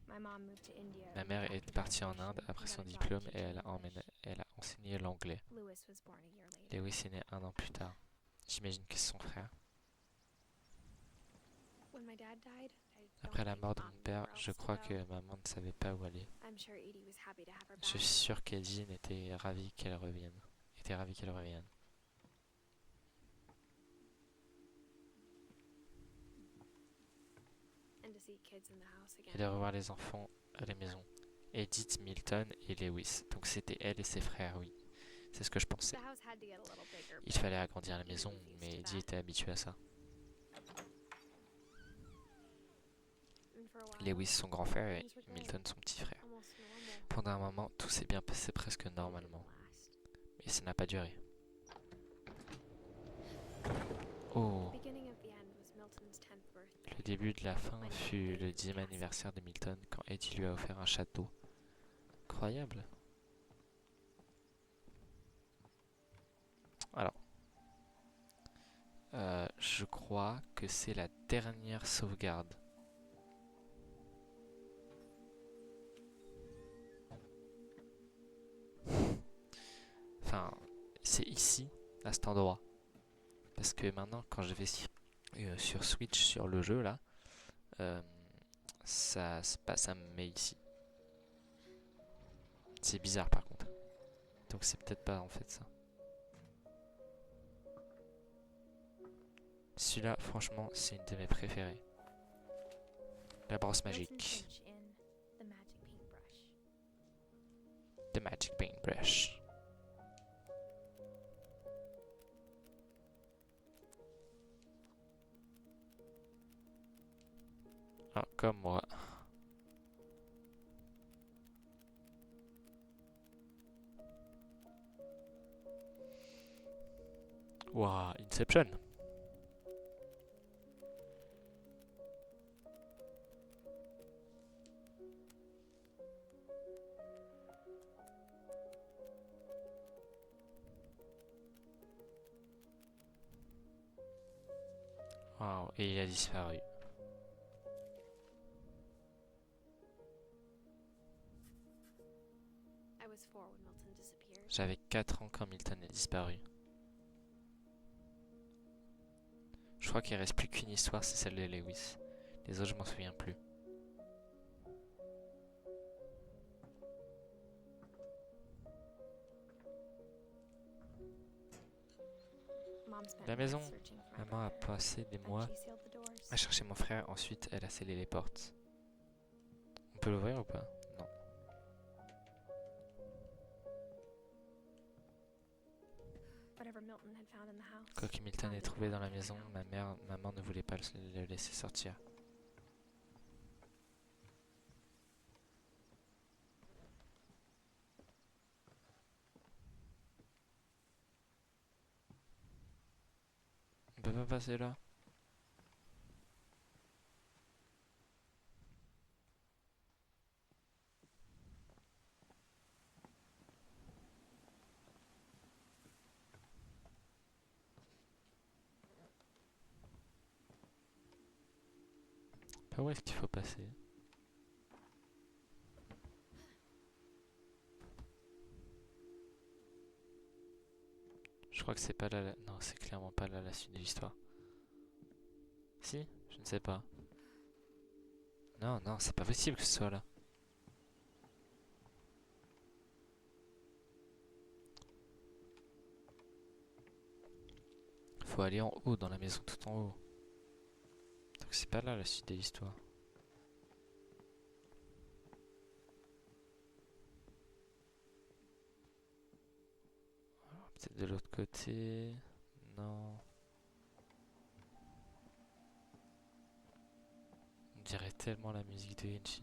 My mom moved to India Ma a week mère after est partie en graduation Inde and après got son a job diplôme et teaching English. elle a enseigné l'anglais. Lewis was born a year later. Lewis est né un an plus tard. J'imagine que c'est son frère. When my dad died, I don't Après la think mort de Mom mon knew père, where je else to crois go. que maman ne savait pas où aller. I'm sure Edie was happy to have her Je suis back. sûr qu'Edine était ravie qu'elle revienne. Était ravie qu'elle revienne. And to see kids in the house Et de again. revoir les enfants à la maison. Edith, Milton et Lewis. Donc c'était elle et ses frères, oui. C'est ce que je pensais. The house had to get a little bigger. Il but fallait agrandir la Edie maison, was used mais to Eddie that. était habitué à ça. And for a while, Lewis, son grand frère, et things were good. Milton, son petit frère. Almost normal. Pendant un moment, tout s'est bien passé presque It didn't normalement. last. Mais ça n'a pas duré. Oh, The beginning of the end was Milton's 10th birthday. le début de la fin fut le 10e anniversaire de Milton quand Eddie lui a offert un château. Incroyable. Alors, je crois que c'est la dernière sauvegarde. Enfin, c'est ici, à cet endroit. Parce que maintenant, quand je vais sur Switch, sur le jeu là, ça me met ici. C'est bizarre par contre. Donc c'est peut-être pas en fait ça. Celui-là, franchement, c'est une de mes préférées. La brosse Milton magique. Finch in The Magic Paintbrush. The Magic Paintbrush. Ah, comme moi. Waouh, Inception. Waouh, et il a disparu. I was 4 when Milton disappeared. J'avais 4 ans quand Milton a disparu. Je crois qu'il reste plus qu'une histoire, c'est celle de Lewis. Les autres, je m'en souviens plus. Mom spent La months maison. searching for my Maman a brother, passé des and mois she sealed the doors. à chercher mon frère, ensuite elle a scellé les portes. On peut l'ouvrir ou pas? Non. Whatever Milton had found in the house. Quoi que Milton ait trouvé dans la maison, maman ne voulait pas le laisser sortir. On peut pas passer là? Par où est-ce qu'il faut passer? Je crois que c'est pas là. Non, c'est clairement pas là la suite de l'histoire. Si? Je ne sais pas. Non, non, c'est pas possible que ce soit là. Faut aller en haut, dans la maison tout en haut. Donc c'est pas là la suite de l'histoire. Peut-être de l'autre côté. Non. On dirait tellement la musique de Genshin.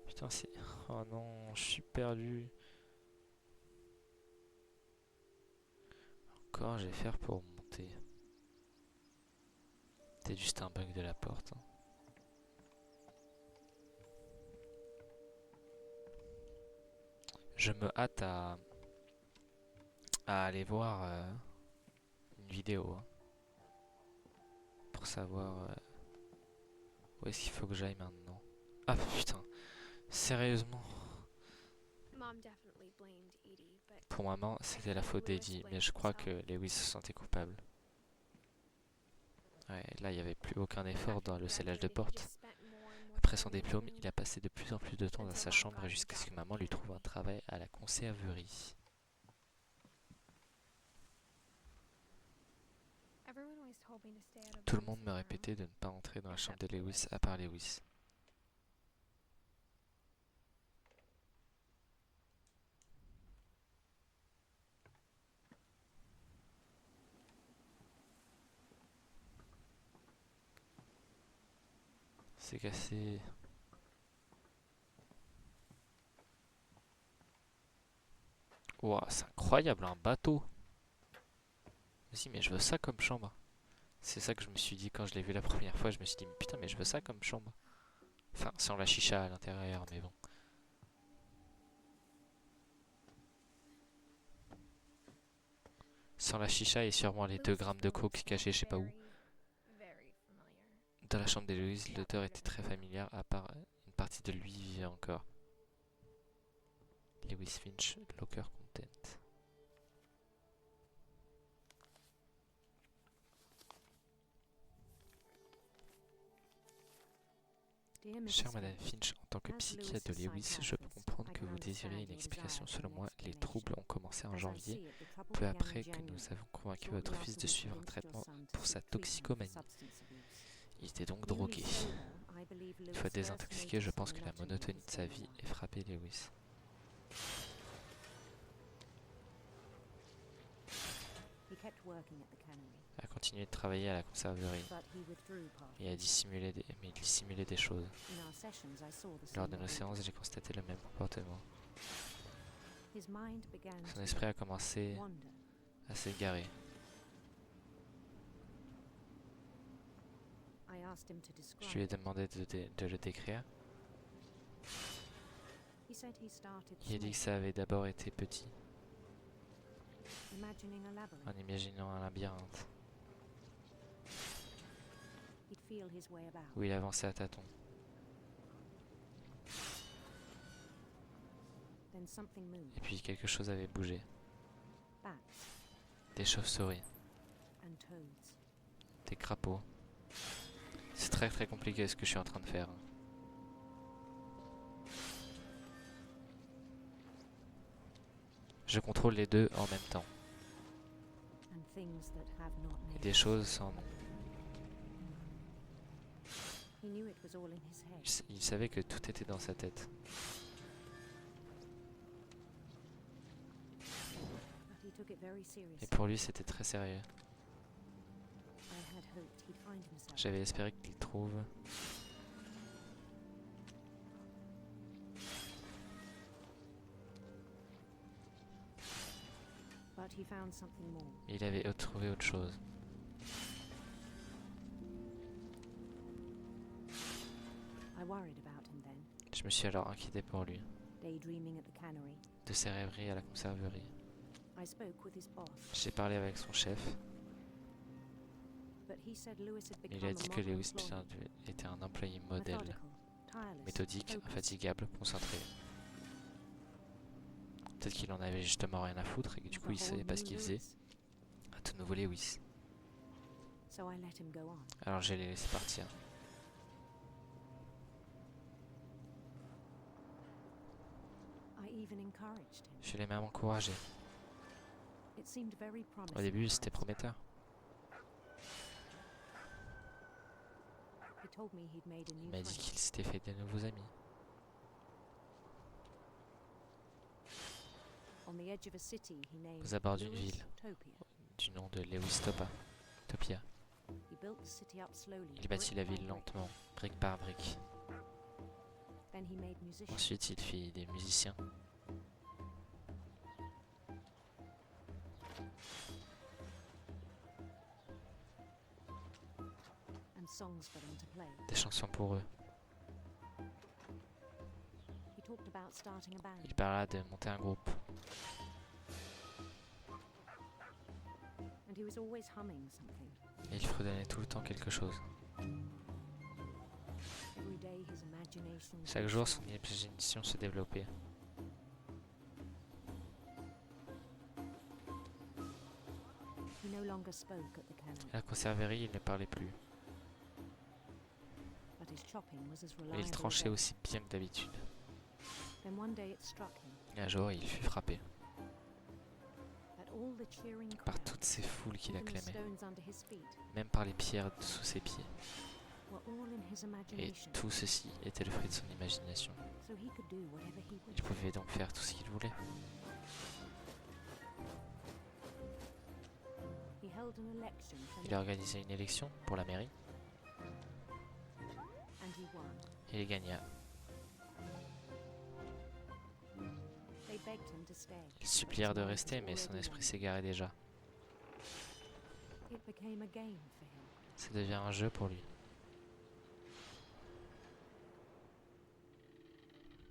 Putain, c'est... Oh non, je suis perdu. Comment je vais faire pour monter? C'est juste un bug de la porte. Hein. Je me hâte à aller voir une vidéo hein, pour savoir où est-ce qu'il faut que j'aille maintenant. Ah putain, sérieusement. Mom definitely blamed Edie, but Pour maman, c'était la faute d'Eddie, mais je crois que Lewis se sentait coupable. Ouais, là il n'y avait plus aucun effort dans le scellage de porte. Après son diplôme, il a passé de plus en plus de temps dans sa chambre jusqu'à ce que maman lui trouve un travail à la conserverie. everyone always told me to stay out of Tout le Mom's monde me room. répétait de ne pas entrer dans la chambre de Lewis à part Lewis. C'est cassé. Ouah, c'est incroyable, un bateau. Si, mais je veux ça comme chambre. C'est ça que je me suis dit quand je l'ai vu la première fois. Je me suis dit, mais putain, mais je veux ça comme chambre. Enfin, sans la chicha à l'intérieur, mais bon. Sans la chicha et sûrement les 2 grammes de coke cachés je sais pas où. Very familiar. Dans la chambre de Louise, l'auteur était très familier, à part une partie de lui vivait encore. Lewis Finch, Locker Content. Chère Madame Finch, en tant que psychiatre de Lewis, je peux comprendre que vous désiriez une explication. Selon moi, les troubles ont commencé en janvier, peu après que nous avons convaincu votre fils de suivre un traitement pour sa toxicomanie. Il était donc drogué. Une fois désintoxiqué, je pense que la monotonie de sa vie ait frappé Lewis. A continué de travailler à la conserverie et a dissimulé mais il dissimulait des choses. Lors de nos séances, j'ai constaté le même comportement. Son esprit a commencé à s'égarer. Je lui ai demandé de le décrire. Il a dit que ça avait d'abord été petit, en imaginant un labyrinthe, où il avançait à tâtons. Et puis quelque chose avait bougé. Des chauves-souris, des crapauds. C'est très très compliqué ce que je suis en train de faire. Je contrôle les deux en même temps. Et des choses sans nom. Il savait que tout était dans sa tête. Et pour lui, c'était très sérieux. J'avais espéré qu'il trouve il avait trouvé autre chose. Je me suis alors inquiété pour lui. De ses rêveries à la conserverie. J'ai parlé avec son chef. but he said Lewis had Il become a dit a que model Lewis employee, était un employé modèle, methodical, tireless, méthodique, focused. infatigable, concentré. Peut-être qu'il en avait justement rien à foutre et que du Like coup a il savait whole pas ce new qu'il faisait. Lewis. Un tout nouveau Lewis. So I let him go on. Alors j'ai laissé partir. I even encouraged him. Je l'ai même encouragé. It seemed very promising. Au début at c'était first. prometteur. He told me he'd made a Il new m'a dit friend. qu'il s'était fait de nouveaux amis. On the edge of a city he named Aux abords d'une Lewis ville. Topia. Du nom de Lewis Topia. He built the city up slowly, Il bâtit la brick by ville brick. lentement, brique par brique. Then he made musicians. Ensuite il fit des musiciens. And songs for them to play. Des chansons pour eux. He talked about starting a band. Il parla de monter un groupe. And he was always humming something. Et il fredonnait tout le temps quelque chose. Every day his imagination Chaque grew jour son strong. imagination se développait. He no longer spoke at the cannon, À la conserverie il ne parlait plus. but his chopping was as Mais reliable il as tranchait ever. aussi bien que d'habitude. Then one day it struck him Et un jour il fut frappé that all the cheering par crowd, toutes ces foules qui even the l'acclamaient, stones under his feet, même par les pierres sous ses pieds. were all in his Et imagination. tout ceci était le fruit de son imagination. So he could do whatever he Il wished. pouvait donc faire tout ce qu'il voulait. He held an election for Il a organisé une élection pour la mairie and he won. et il gagna. They begged him to stay. Ils supplièrent de rester, mais son esprit s'égarait déjà. It became a game for him. Ça devient un jeu pour lui.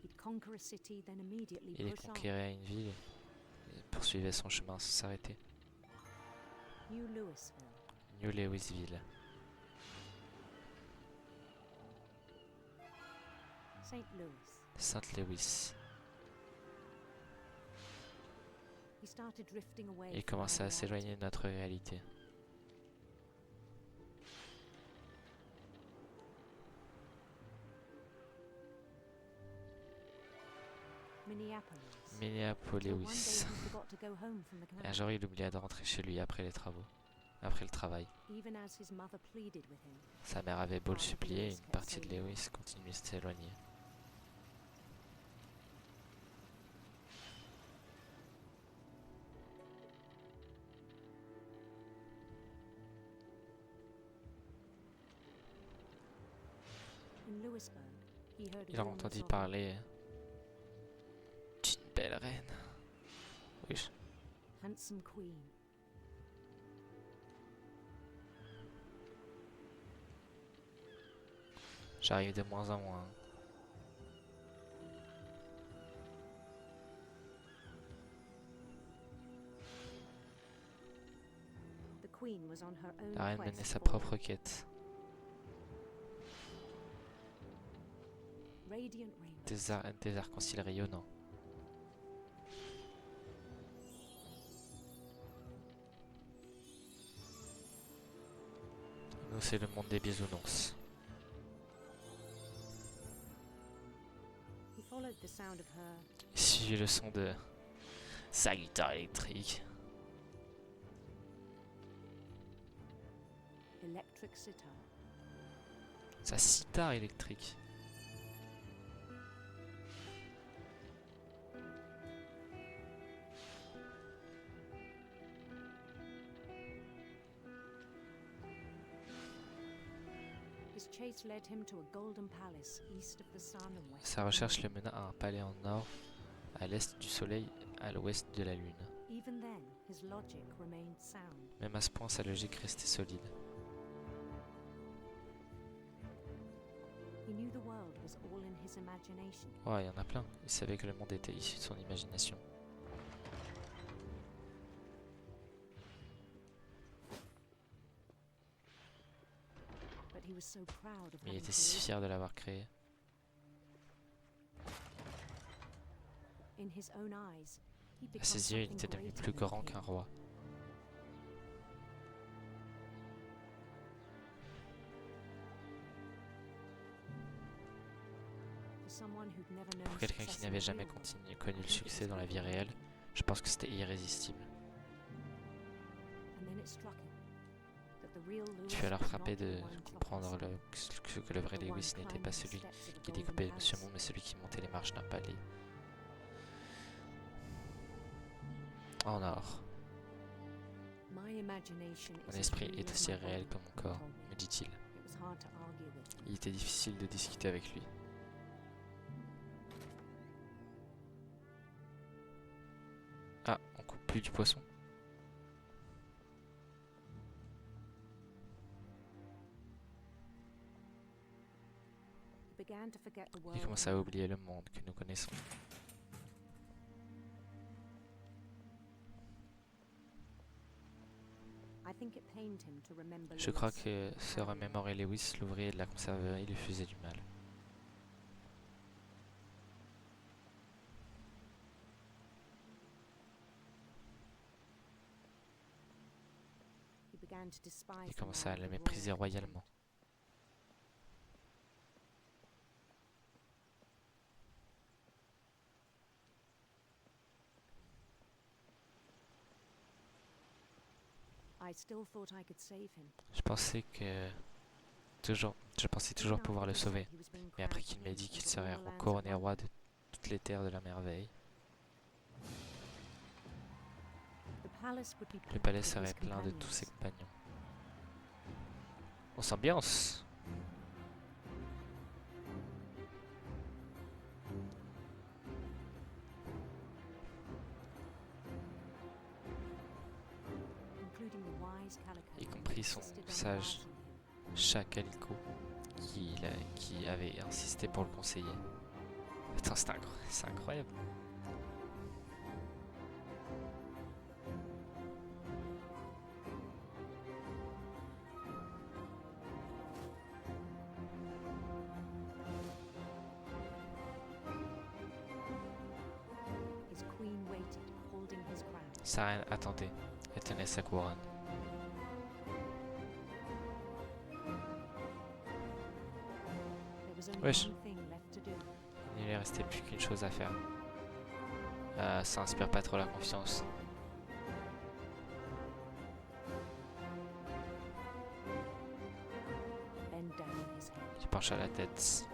He'd conquer a city, then immediately Il push on. conquérait une ville et poursuivait son chemin sans s'arrêter. New Louisville. New Louisville. St. Louis. Saint Louis. He started drifting away Il from commençait à our s'éloigner reality. de notre réalité. Minneapolis. Till one day Minneapolis. he forgot to go home from the Un camp, jour, il oublia de rentrer chez lui après les travaux, après le travail. even as his mother pleaded with him. Sa mère avait beau le supplier, une partie de Lewis continuait de s'éloigner. In Louisburg, he heard Il a rumors entendu of parler d'une belle reine. Oui, a handsome queen. j'arrive de moins en moins. The queen was on her own La reine quest menait sa for propre quête. radiant rainbows. Des arcs-en-ciel rayonnants. Nous, c'est le monde des bisounours. He followed the sound of her Il suivit le son de sa guitare électrique. electric sitar. Sa sitar électrique. His chase led him to a golden palace east of the sun and west. Sa of the recherche le moon. mena à un palais en or, à l'est du soleil, à l'ouest de la lune. Even then, his logic remained sound. Même à ce point, sa logique restait solide. He knew the world was all in his imagination. Ouais, il y en a plein. Il savait que le monde était issu de son imagination. was so proud of Mais il having était si created. fier de l'avoir créé. In his own eyes, he'd À become ses yeux, il something était devenu greater plus than a grand king. qu'un roi. For someone who'd never known Pour quelqu'un qui success n'avait in the jamais real world, connu le succès dans la vie réelle, je pense que c'était irrésistible. and then it struck him that the real Lewis Il fut alors was frappé not the de one chopping comprendre stone, que le vrai the one Lewis n'était climbing pas the celui steps of the qui Golden découpait Monsieur Palace. Monde, mais celui qui montait les marches d'un palais en or. My imagination Mon is as esprit real est as aussi my réel body, que mon he corps, told me. me dit-il. It was hard to argue with him. Il était difficile de discuter avec lui. Ah, on coupe plus du poisson. He began to forget the Il world commence à around oublier le monde que nous connaissons. I think it pained him to remember Je crois Lewis que and se Harriet. remémorer Lewis, l'ouvrier de la conserverie, lui faisait du mal. He began to despise Il the commença à man le with mépriser raw royalement. contempt. I still thought I could save him. Je pensais toujours Even pouvoir after le he said sauver. he was being Mais après crowned qu'il m'ait dit king qu'il over serait all the lands of couronné London, roi de toutes les terres de la merveille, the palace would be le peopled palais with serait his plein de tous ses companions. compagnons. On s'ambiance! Including the wise Calico, Y who compris son insisted on sage advising him. chat Calico qui avait insisté pour le conseiller. Attends, c'est incroyable. His queen waited, holding his crown. Sa reine attendait et tenait sa couronne. There was only Wesh. one thing left to do. Il ne lui restait plus qu'une chose à faire. Ça inspire pas trop la confiance. Bend down his head. Il pencha la tête.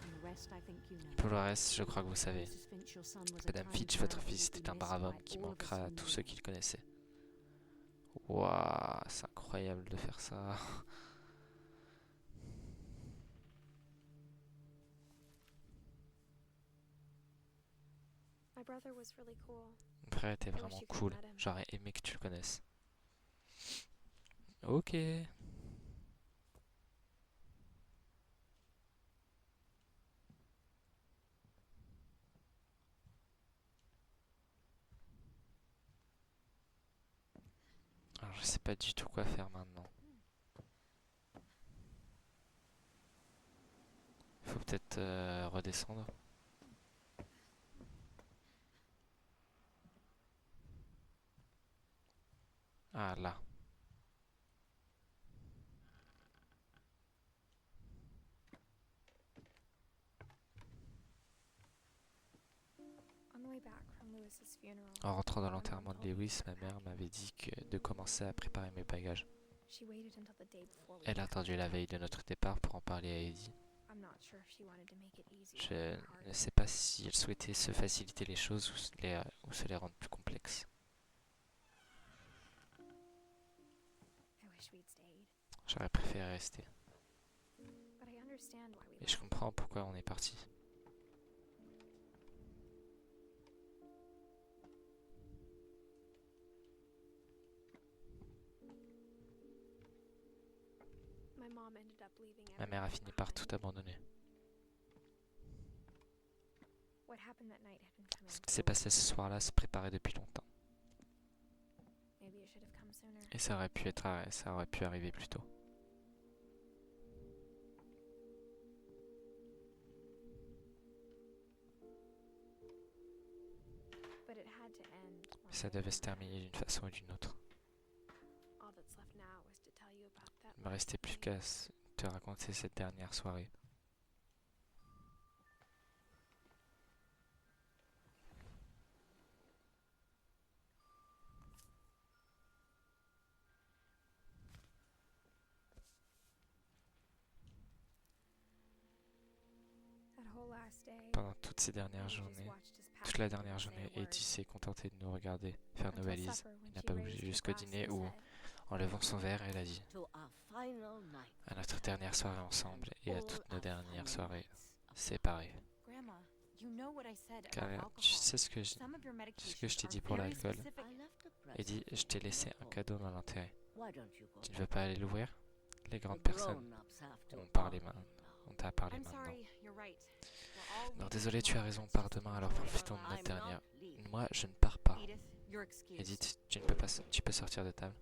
And the rest I think you know. Pour le reste, je crois que vous savez. Mrs. Finch, your son was a Madame tiny Fitch, votre child who fils, would était un be brave missed homme by qui all of us manquera à who tous knew ceux him. qui le connaissaient. Waouh, c'est incroyable de faire ça. My brother was really cool. Mon frère était wish vraiment you could cool. have met him. J'aurais aimé que tu le connaisses. Ok. Alors, je sais pas du tout quoi faire maintenant. Il faut peut-être redescendre. Ah là. On the way back from Lewis's funeral, En rentrant dans my mom l'enterrement de told me Lewis, ma mère m'avait dit de commencer à préparer mes bagages. she waited until the day before we Elle a left attendu to la talk veille to de me. notre départ pour en parler à Eddie. I'm not sure if she wanted to make it easier Je or ne harder. sais pas si elle souhaitait se faciliter les choses ou se les rendre plus complexes. I wish we'd stayed, J'aurais préféré rester. but I understand why we Et je left. comprends pourquoi on est parti. My mom ended up leaving Ma mère a everything fini par behind. tout abandonner. What happened And that night had been coming Ce qui s'est so passé ce soir-là se préparait depuis longtemps. maybe it should have come sooner. Et ça aurait pu arriver plus tôt. But it had to end. one Ça way or devait se another. terminer d'une façon ou d'une autre. All that's left now is to tell you about that Il me restait plus qu'à te raconter cette dernière soirée. That whole last day. Pendant toutes ces dernières Eddie just journées, watched us pack toute la and dernière didn't say a journée, word. Eddie s'est contenté de nous regarder faire nos Until valises. supper, when Il n'a she pas raised bougé her jusqu'au glass dîner and où, said, en levant son verre, elle a dit To our final night à notre dernière soirée ensemble et à all toutes nos our dernières final soirées nights apart. séparées. Grandma, you know what I said Car about tu alcohol. sais ce que Some of your je t'ai medications dit are pour very l'alcool. specific. I left a Eddie, present je t'ai in laissé your un home. cadeau dans l'entrée. Why don't you go Tu ne back? veux pas aller l'ouvrir? Les The grandes personnes grown-ups have to ont parlé argue maintenant. now. On t'a parlé I'm maintenant. sorry, you're right. We're all Non, leaving désolé, tu as tomorrow. raison, Let's pars just demain, alors enjoy our profitons de lives. notre I'm dernière. not leaving. Moi, je ne pars pas. Edith, you're excused. Edith, tu ne peux pas, tu peux sortir de table.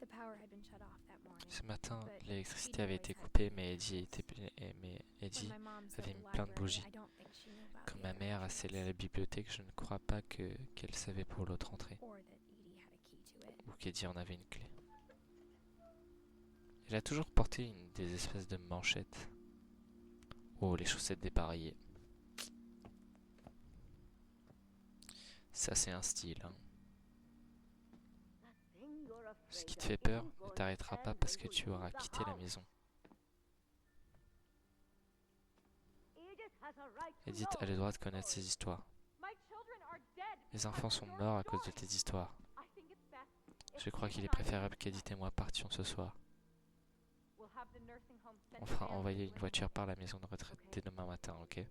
The power had been shut off that morning. Ce matin, But l'électricité she'd avait always été had coupée, to mais Eddie When my mom avait sold mis the plein de library, bougies. I don't think she knew about Quand the ma other mère a entrance, scellé la bibliothèque, je ne crois pas qu'elle savait pour l'autre entrée, or that Edie had a key to it. ou qu'Eddie en avait une clé. Elle a toujours porté des espèces de manchettes. Oh, les chaussettes dépareillées. Ça, c'est un style, hein. That thing you're Ce afraid qui te of fait peur isn't ne going to t'arrêtera pas end parce que when you tu auras leave the quitté la house. maison. Edith has a right to Edith know a le droit de these connaître stories. ces histoires. My children are dead. Mes enfants sont morts à cause de tes histoires. I think it's best Je crois qu'il est Edith and I préférable qu'Edith et moi partions ce soir. will have the nursing home send On a fera van envoyer to une voiture par la maison de retraite dès demain matin, ok?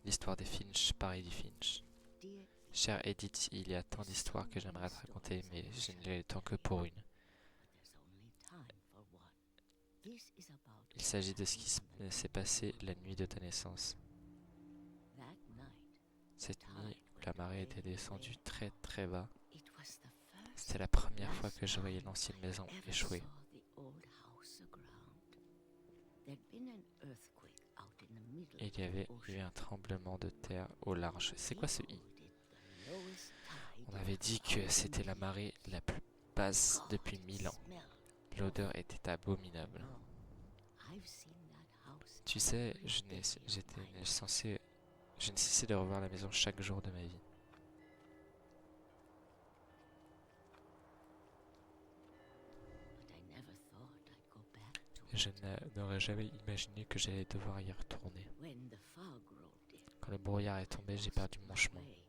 L'histoire des Finch par Eddie Finch. Dear Edith, Chère Edith, il y a tant d'histoires que j'aimerais te raconter, mais je n'ai le temps que pour une. but there's only time for one. This is about Il s'agit de ce qui what s'est passé la nuit de ta naissance. that night. Cette nuit où la marée était descendue très très bas, It was the first c'était la première fois que je voyais l'ancienne maison ever échouer. saw the old house aground. There'd been an earthquake out in the middle Et il y avait of the eu ocean. un tremblement de terre au large. C'est quoi ce i? Equaled it the lowest tide On avait dit que c'était la marée la plus basse depuis 1000 ans. L'odeur était abominable. I've seen that house Tu sais, every je day of my n'ai cessé de revoir la maison chaque jour de ma vie. But I never thought I'd go back to Et je it. n'aurais jamais imaginé que j'allais devoir y retourner. When the fog rolled in, Quand le brouillard est tombé, j'ai perdu mon chemin. way.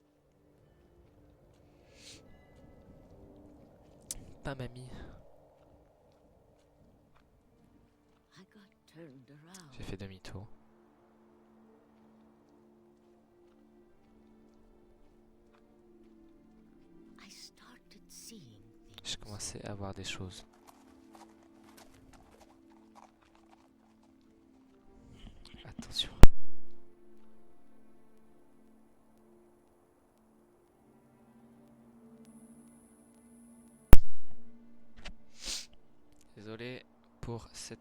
Pas mamie. I got turned around. J'ai fait demi-tour. I started seeing J'ai things. commencé à voir des choses. Attention. Désolé pour ce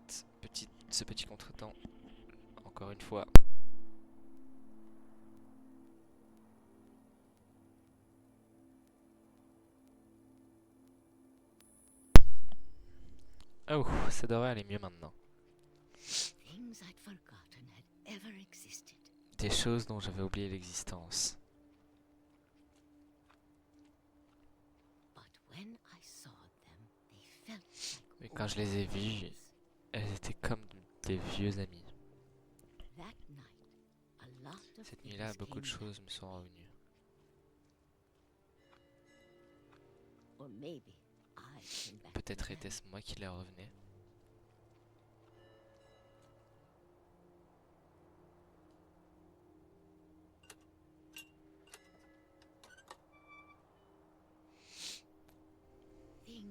petit contretemps. Encore une fois. Oh, ça devrait aller mieux maintenant. Things I'd forgotten had ever existed. Des choses dont j'avais oublié l'existence. But when I saw them, they felt like Mais quand je les ai vues, old elles étaient comme des vieux amis. friends. That night, a lot of Cette nuit-là, things beaucoup de came choses me sont revenues. back. Or maybe I came back Peut-être to them. était-ce moi qui les revenais.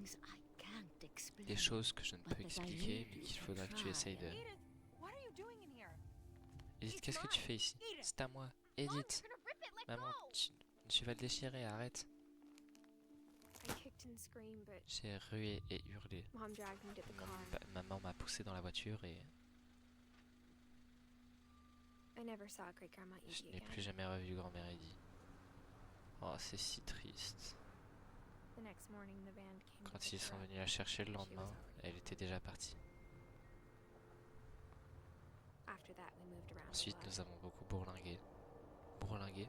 things I can't explain. Des choses que je ne But peux that I expliquer, mais really qu'il faudra que tu try. essayes de... Edith, what are you doing in here? Edith, qu'est-ce que tu fais ici? C'est à moi. Edith, You're gonna rip it. Let maman, go. tu vas le déchirer, arrête. I kicked and screamed, but J'ai rué et hurlé. Mom dragged me to the car. Maman m'a poussé dans la voiture et I never saw Great Grandma je Evie n'ai again. plus jamais revu grand-mère Edie. Oh, c'est si triste. The next morning, the band came to Quand pick ils her sont up. venus la chercher le She was lendemain, already elle était déjà partie. After that, we moved around a Ensuite, lot. nous avons beaucoup bourlingué. Bourlingué.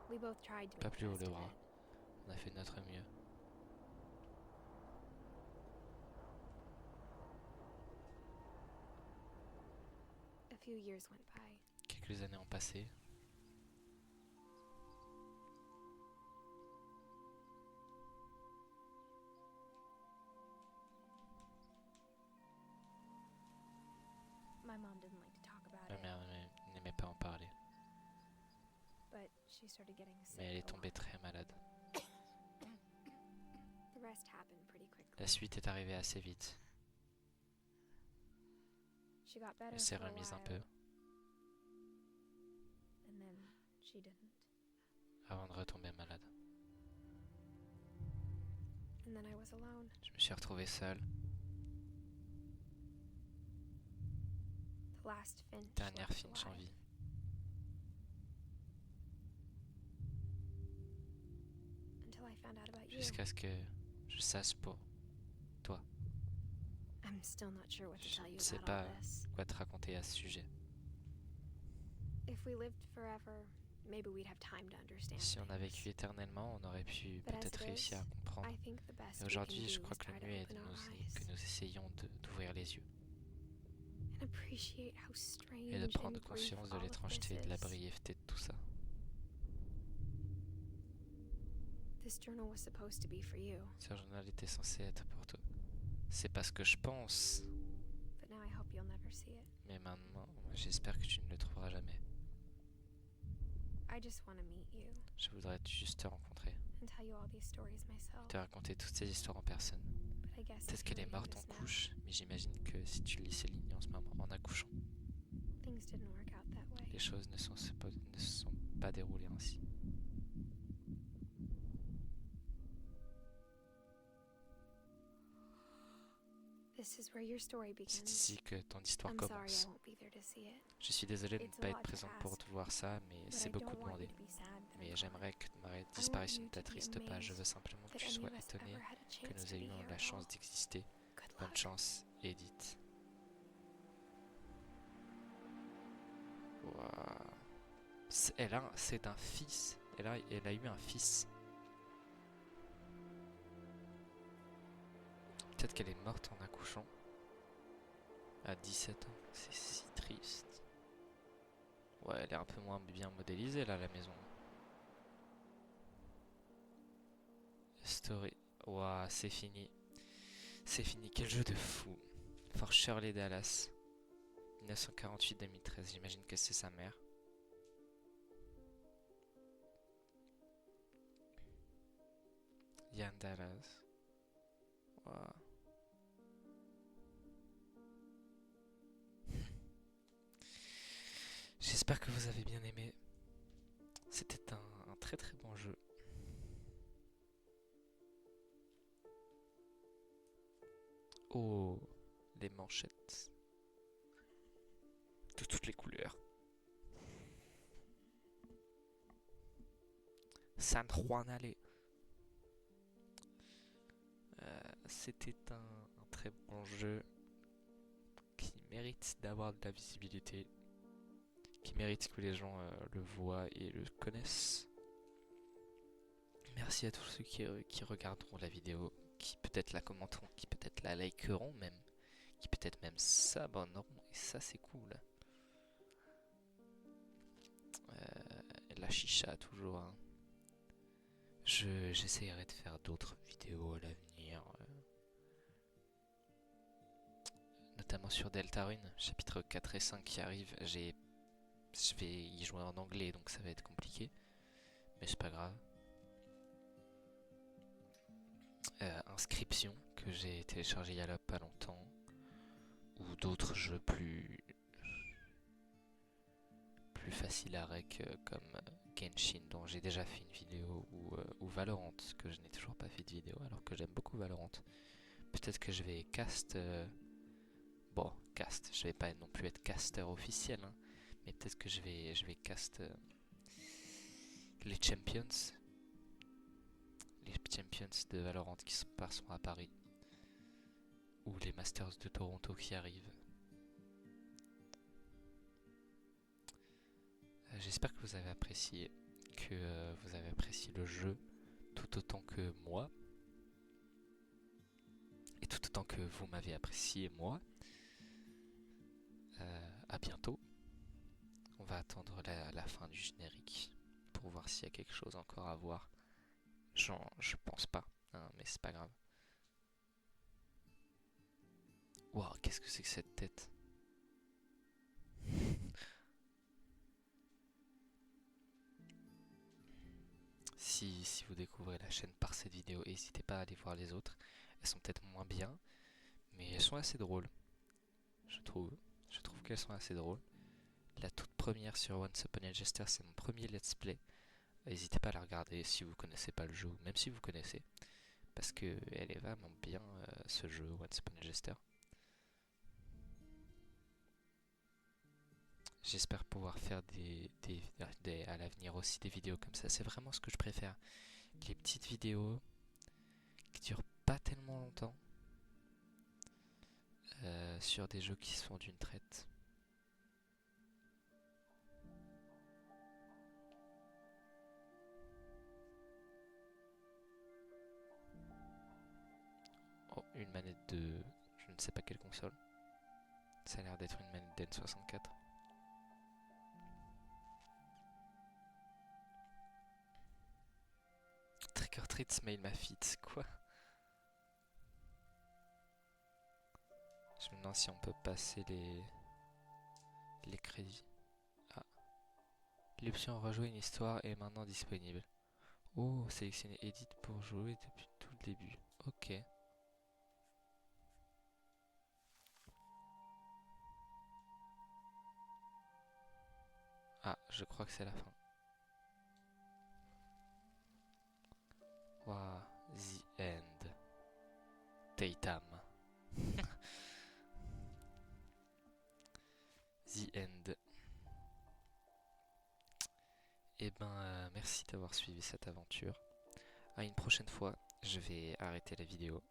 We both tried to Pas make plus the haut best le of bras. it. On a fait de notre mieux. A few years went by. Quelques années ont passé. My mom didn't like to talk about Ma it, mère n'aimait pas en parler. but she started getting sick. Mais elle est a lot. tombée très malade. The rest happened pretty quickly. La suite est arrivée assez vite. She got better Elle s'est for a remise un while, peu and then she didn't. avant de retomber malade. And then I was alone. Je me suis retrouvé seul. The last Finch Dernière left Finch en alive. vie. Until I found out about you. Jusqu'à ce que je sache pour I'm still not sure what to Je tell you ne sais about pas all this. quoi te raconter à ce sujet. If we lived forever, maybe we'd have time to understand Si on a things. vécu éternellement, on aurait pu But as peut-être it réussir is, à comprendre. I think the best Et we aujourd'hui, can je do crois is que le try to mieux est open our que eyes nous essayons d'ouvrir les yeux and appreciate how strange et de prendre and brief conscience de all of l'étrangeté et this de la is. brièveté de tout ça. This journal was supposed to be for you, Ce journal était censé être pour toi. C'est pas ce que je pense, but now I hope you'll never see it. mais maintenant, j'espère que tu ne le trouveras jamais. I just want to meet you Je voudrais juste te rencontrer, and tell you all these stories myself. te raconter toutes ces histoires en personne. But I guess Peut-être if qu'elle you're est reading morte en this now, couche, mais j'imagine que si tu lis ces lignes en ce moment, en accouchant, things didn't work out that way. les choses ne se sont pas déroulées ainsi. This is where your story C'est begins. ici que ton histoire I'm sorry I commence. won't be there to see it. Je suis désolé de ne It's a pas lot être to présente pour ask, te voir ça, mais But c'est I beaucoup don't want you demandé. to be sad that Mais I'm j'aimerais gone. que ma I disparition want ne you to be t'attriste pas. Je veux amazed simplement que that tu any sois of us étonné ever had a que chance nous to be ayons here la at chance all. d'exister. Good Bonne luck. chance, Edith. Ouah. C'est un fils. Elle a eu un fils. Peut-être qu'elle est morte en accouchant. À 17 ans. C'est si triste. Ouais, elle est un peu moins bien modélisée là, la maison. Story. Ouah, c'est fini. C'est fini. Quel jeu de fou. For Shirley Dallas. 1948-2013. J'imagine que c'est sa mère. Yann Dallas. Ouah. J'espère que vous avez bien aimé. C'était un très très bon jeu. Oh, les manchettes. De toutes les couleurs. San Juan Alley. C'était un très bon jeu qui mérite d'avoir de la visibilité, qui mérite que les gens le voient et le connaissent. Merci à tous ceux qui regarderont la vidéo, qui peut-être la commenteront, qui peut-être la likeront même, qui peut-être même s'abonneront, et ça c'est cool. La chicha toujours. Hein. J'essayerai de faire d'autres vidéos à l'avenir. Notamment sur Deltarune, chapitre 4 et 5 qui arrive. Je vais y jouer en anglais donc ça va être compliqué. mais c'est pas grave. Inscription que j'ai téléchargé il y a là pas longtemps, ou d'autres jeux plus faciles à rec comme Genshin dont j'ai déjà fait une vidéo, ou Valorant que je n'ai toujours pas fait de vidéo alors que j'aime beaucoup Valorant. Peut-être que je vais cast, bon cast, je vais pas non plus être caster officiel, hein, mais peut-être que je vais cast les champions de Valorant qui sont à Paris, ou les Masters de Toronto qui arrivent. J'espère que vous avez apprécié, le jeu tout autant que moi, et tout autant que vous m'avez apprécié moi. À bientôt. On va attendre la fin du générique pour voir s'il y a quelque chose encore à voir. Je pense pas, hein, mais c'est pas grave. Wow, qu'est-ce que c'est que cette tête? Si vous découvrez la chaîne par cette vidéo, n'hésitez pas à aller voir les autres. Elles sont peut-être moins bien, mais elles sont assez drôles. Je trouve qu'elles sont assez drôles. La toute première sur Once Upon a Jester, c'est mon premier let's play. N'hésitez pas à la regarder si vous connaissez pas le jeu, même si vous connaissez, parce que elle est vraiment bien, ce jeu Once Upon a Jester. J'espère pouvoir faire à l'avenir aussi des vidéos comme ça. C'est vraiment ce que je préfère. Les petites vidéos qui durent pas tellement longtemps, sur des jeux qui se font d'une traite. Oh, une manette de je ne sais pas quelle console. Ça a l'air d'être une manette d'N64. Trick or Treat Smile ma feet, quoi? Je me demande si on peut passer les crédits. Ah. L'option rejouer une histoire est maintenant disponible. Oh, sélectionner Edit pour jouer depuis tout le début. Ok. Ah, je crois que c'est la fin. Wow, the end. Teitam. The end. Et ben, merci d'avoir suivi cette aventure. À une prochaine fois, je vais arrêter la vidéo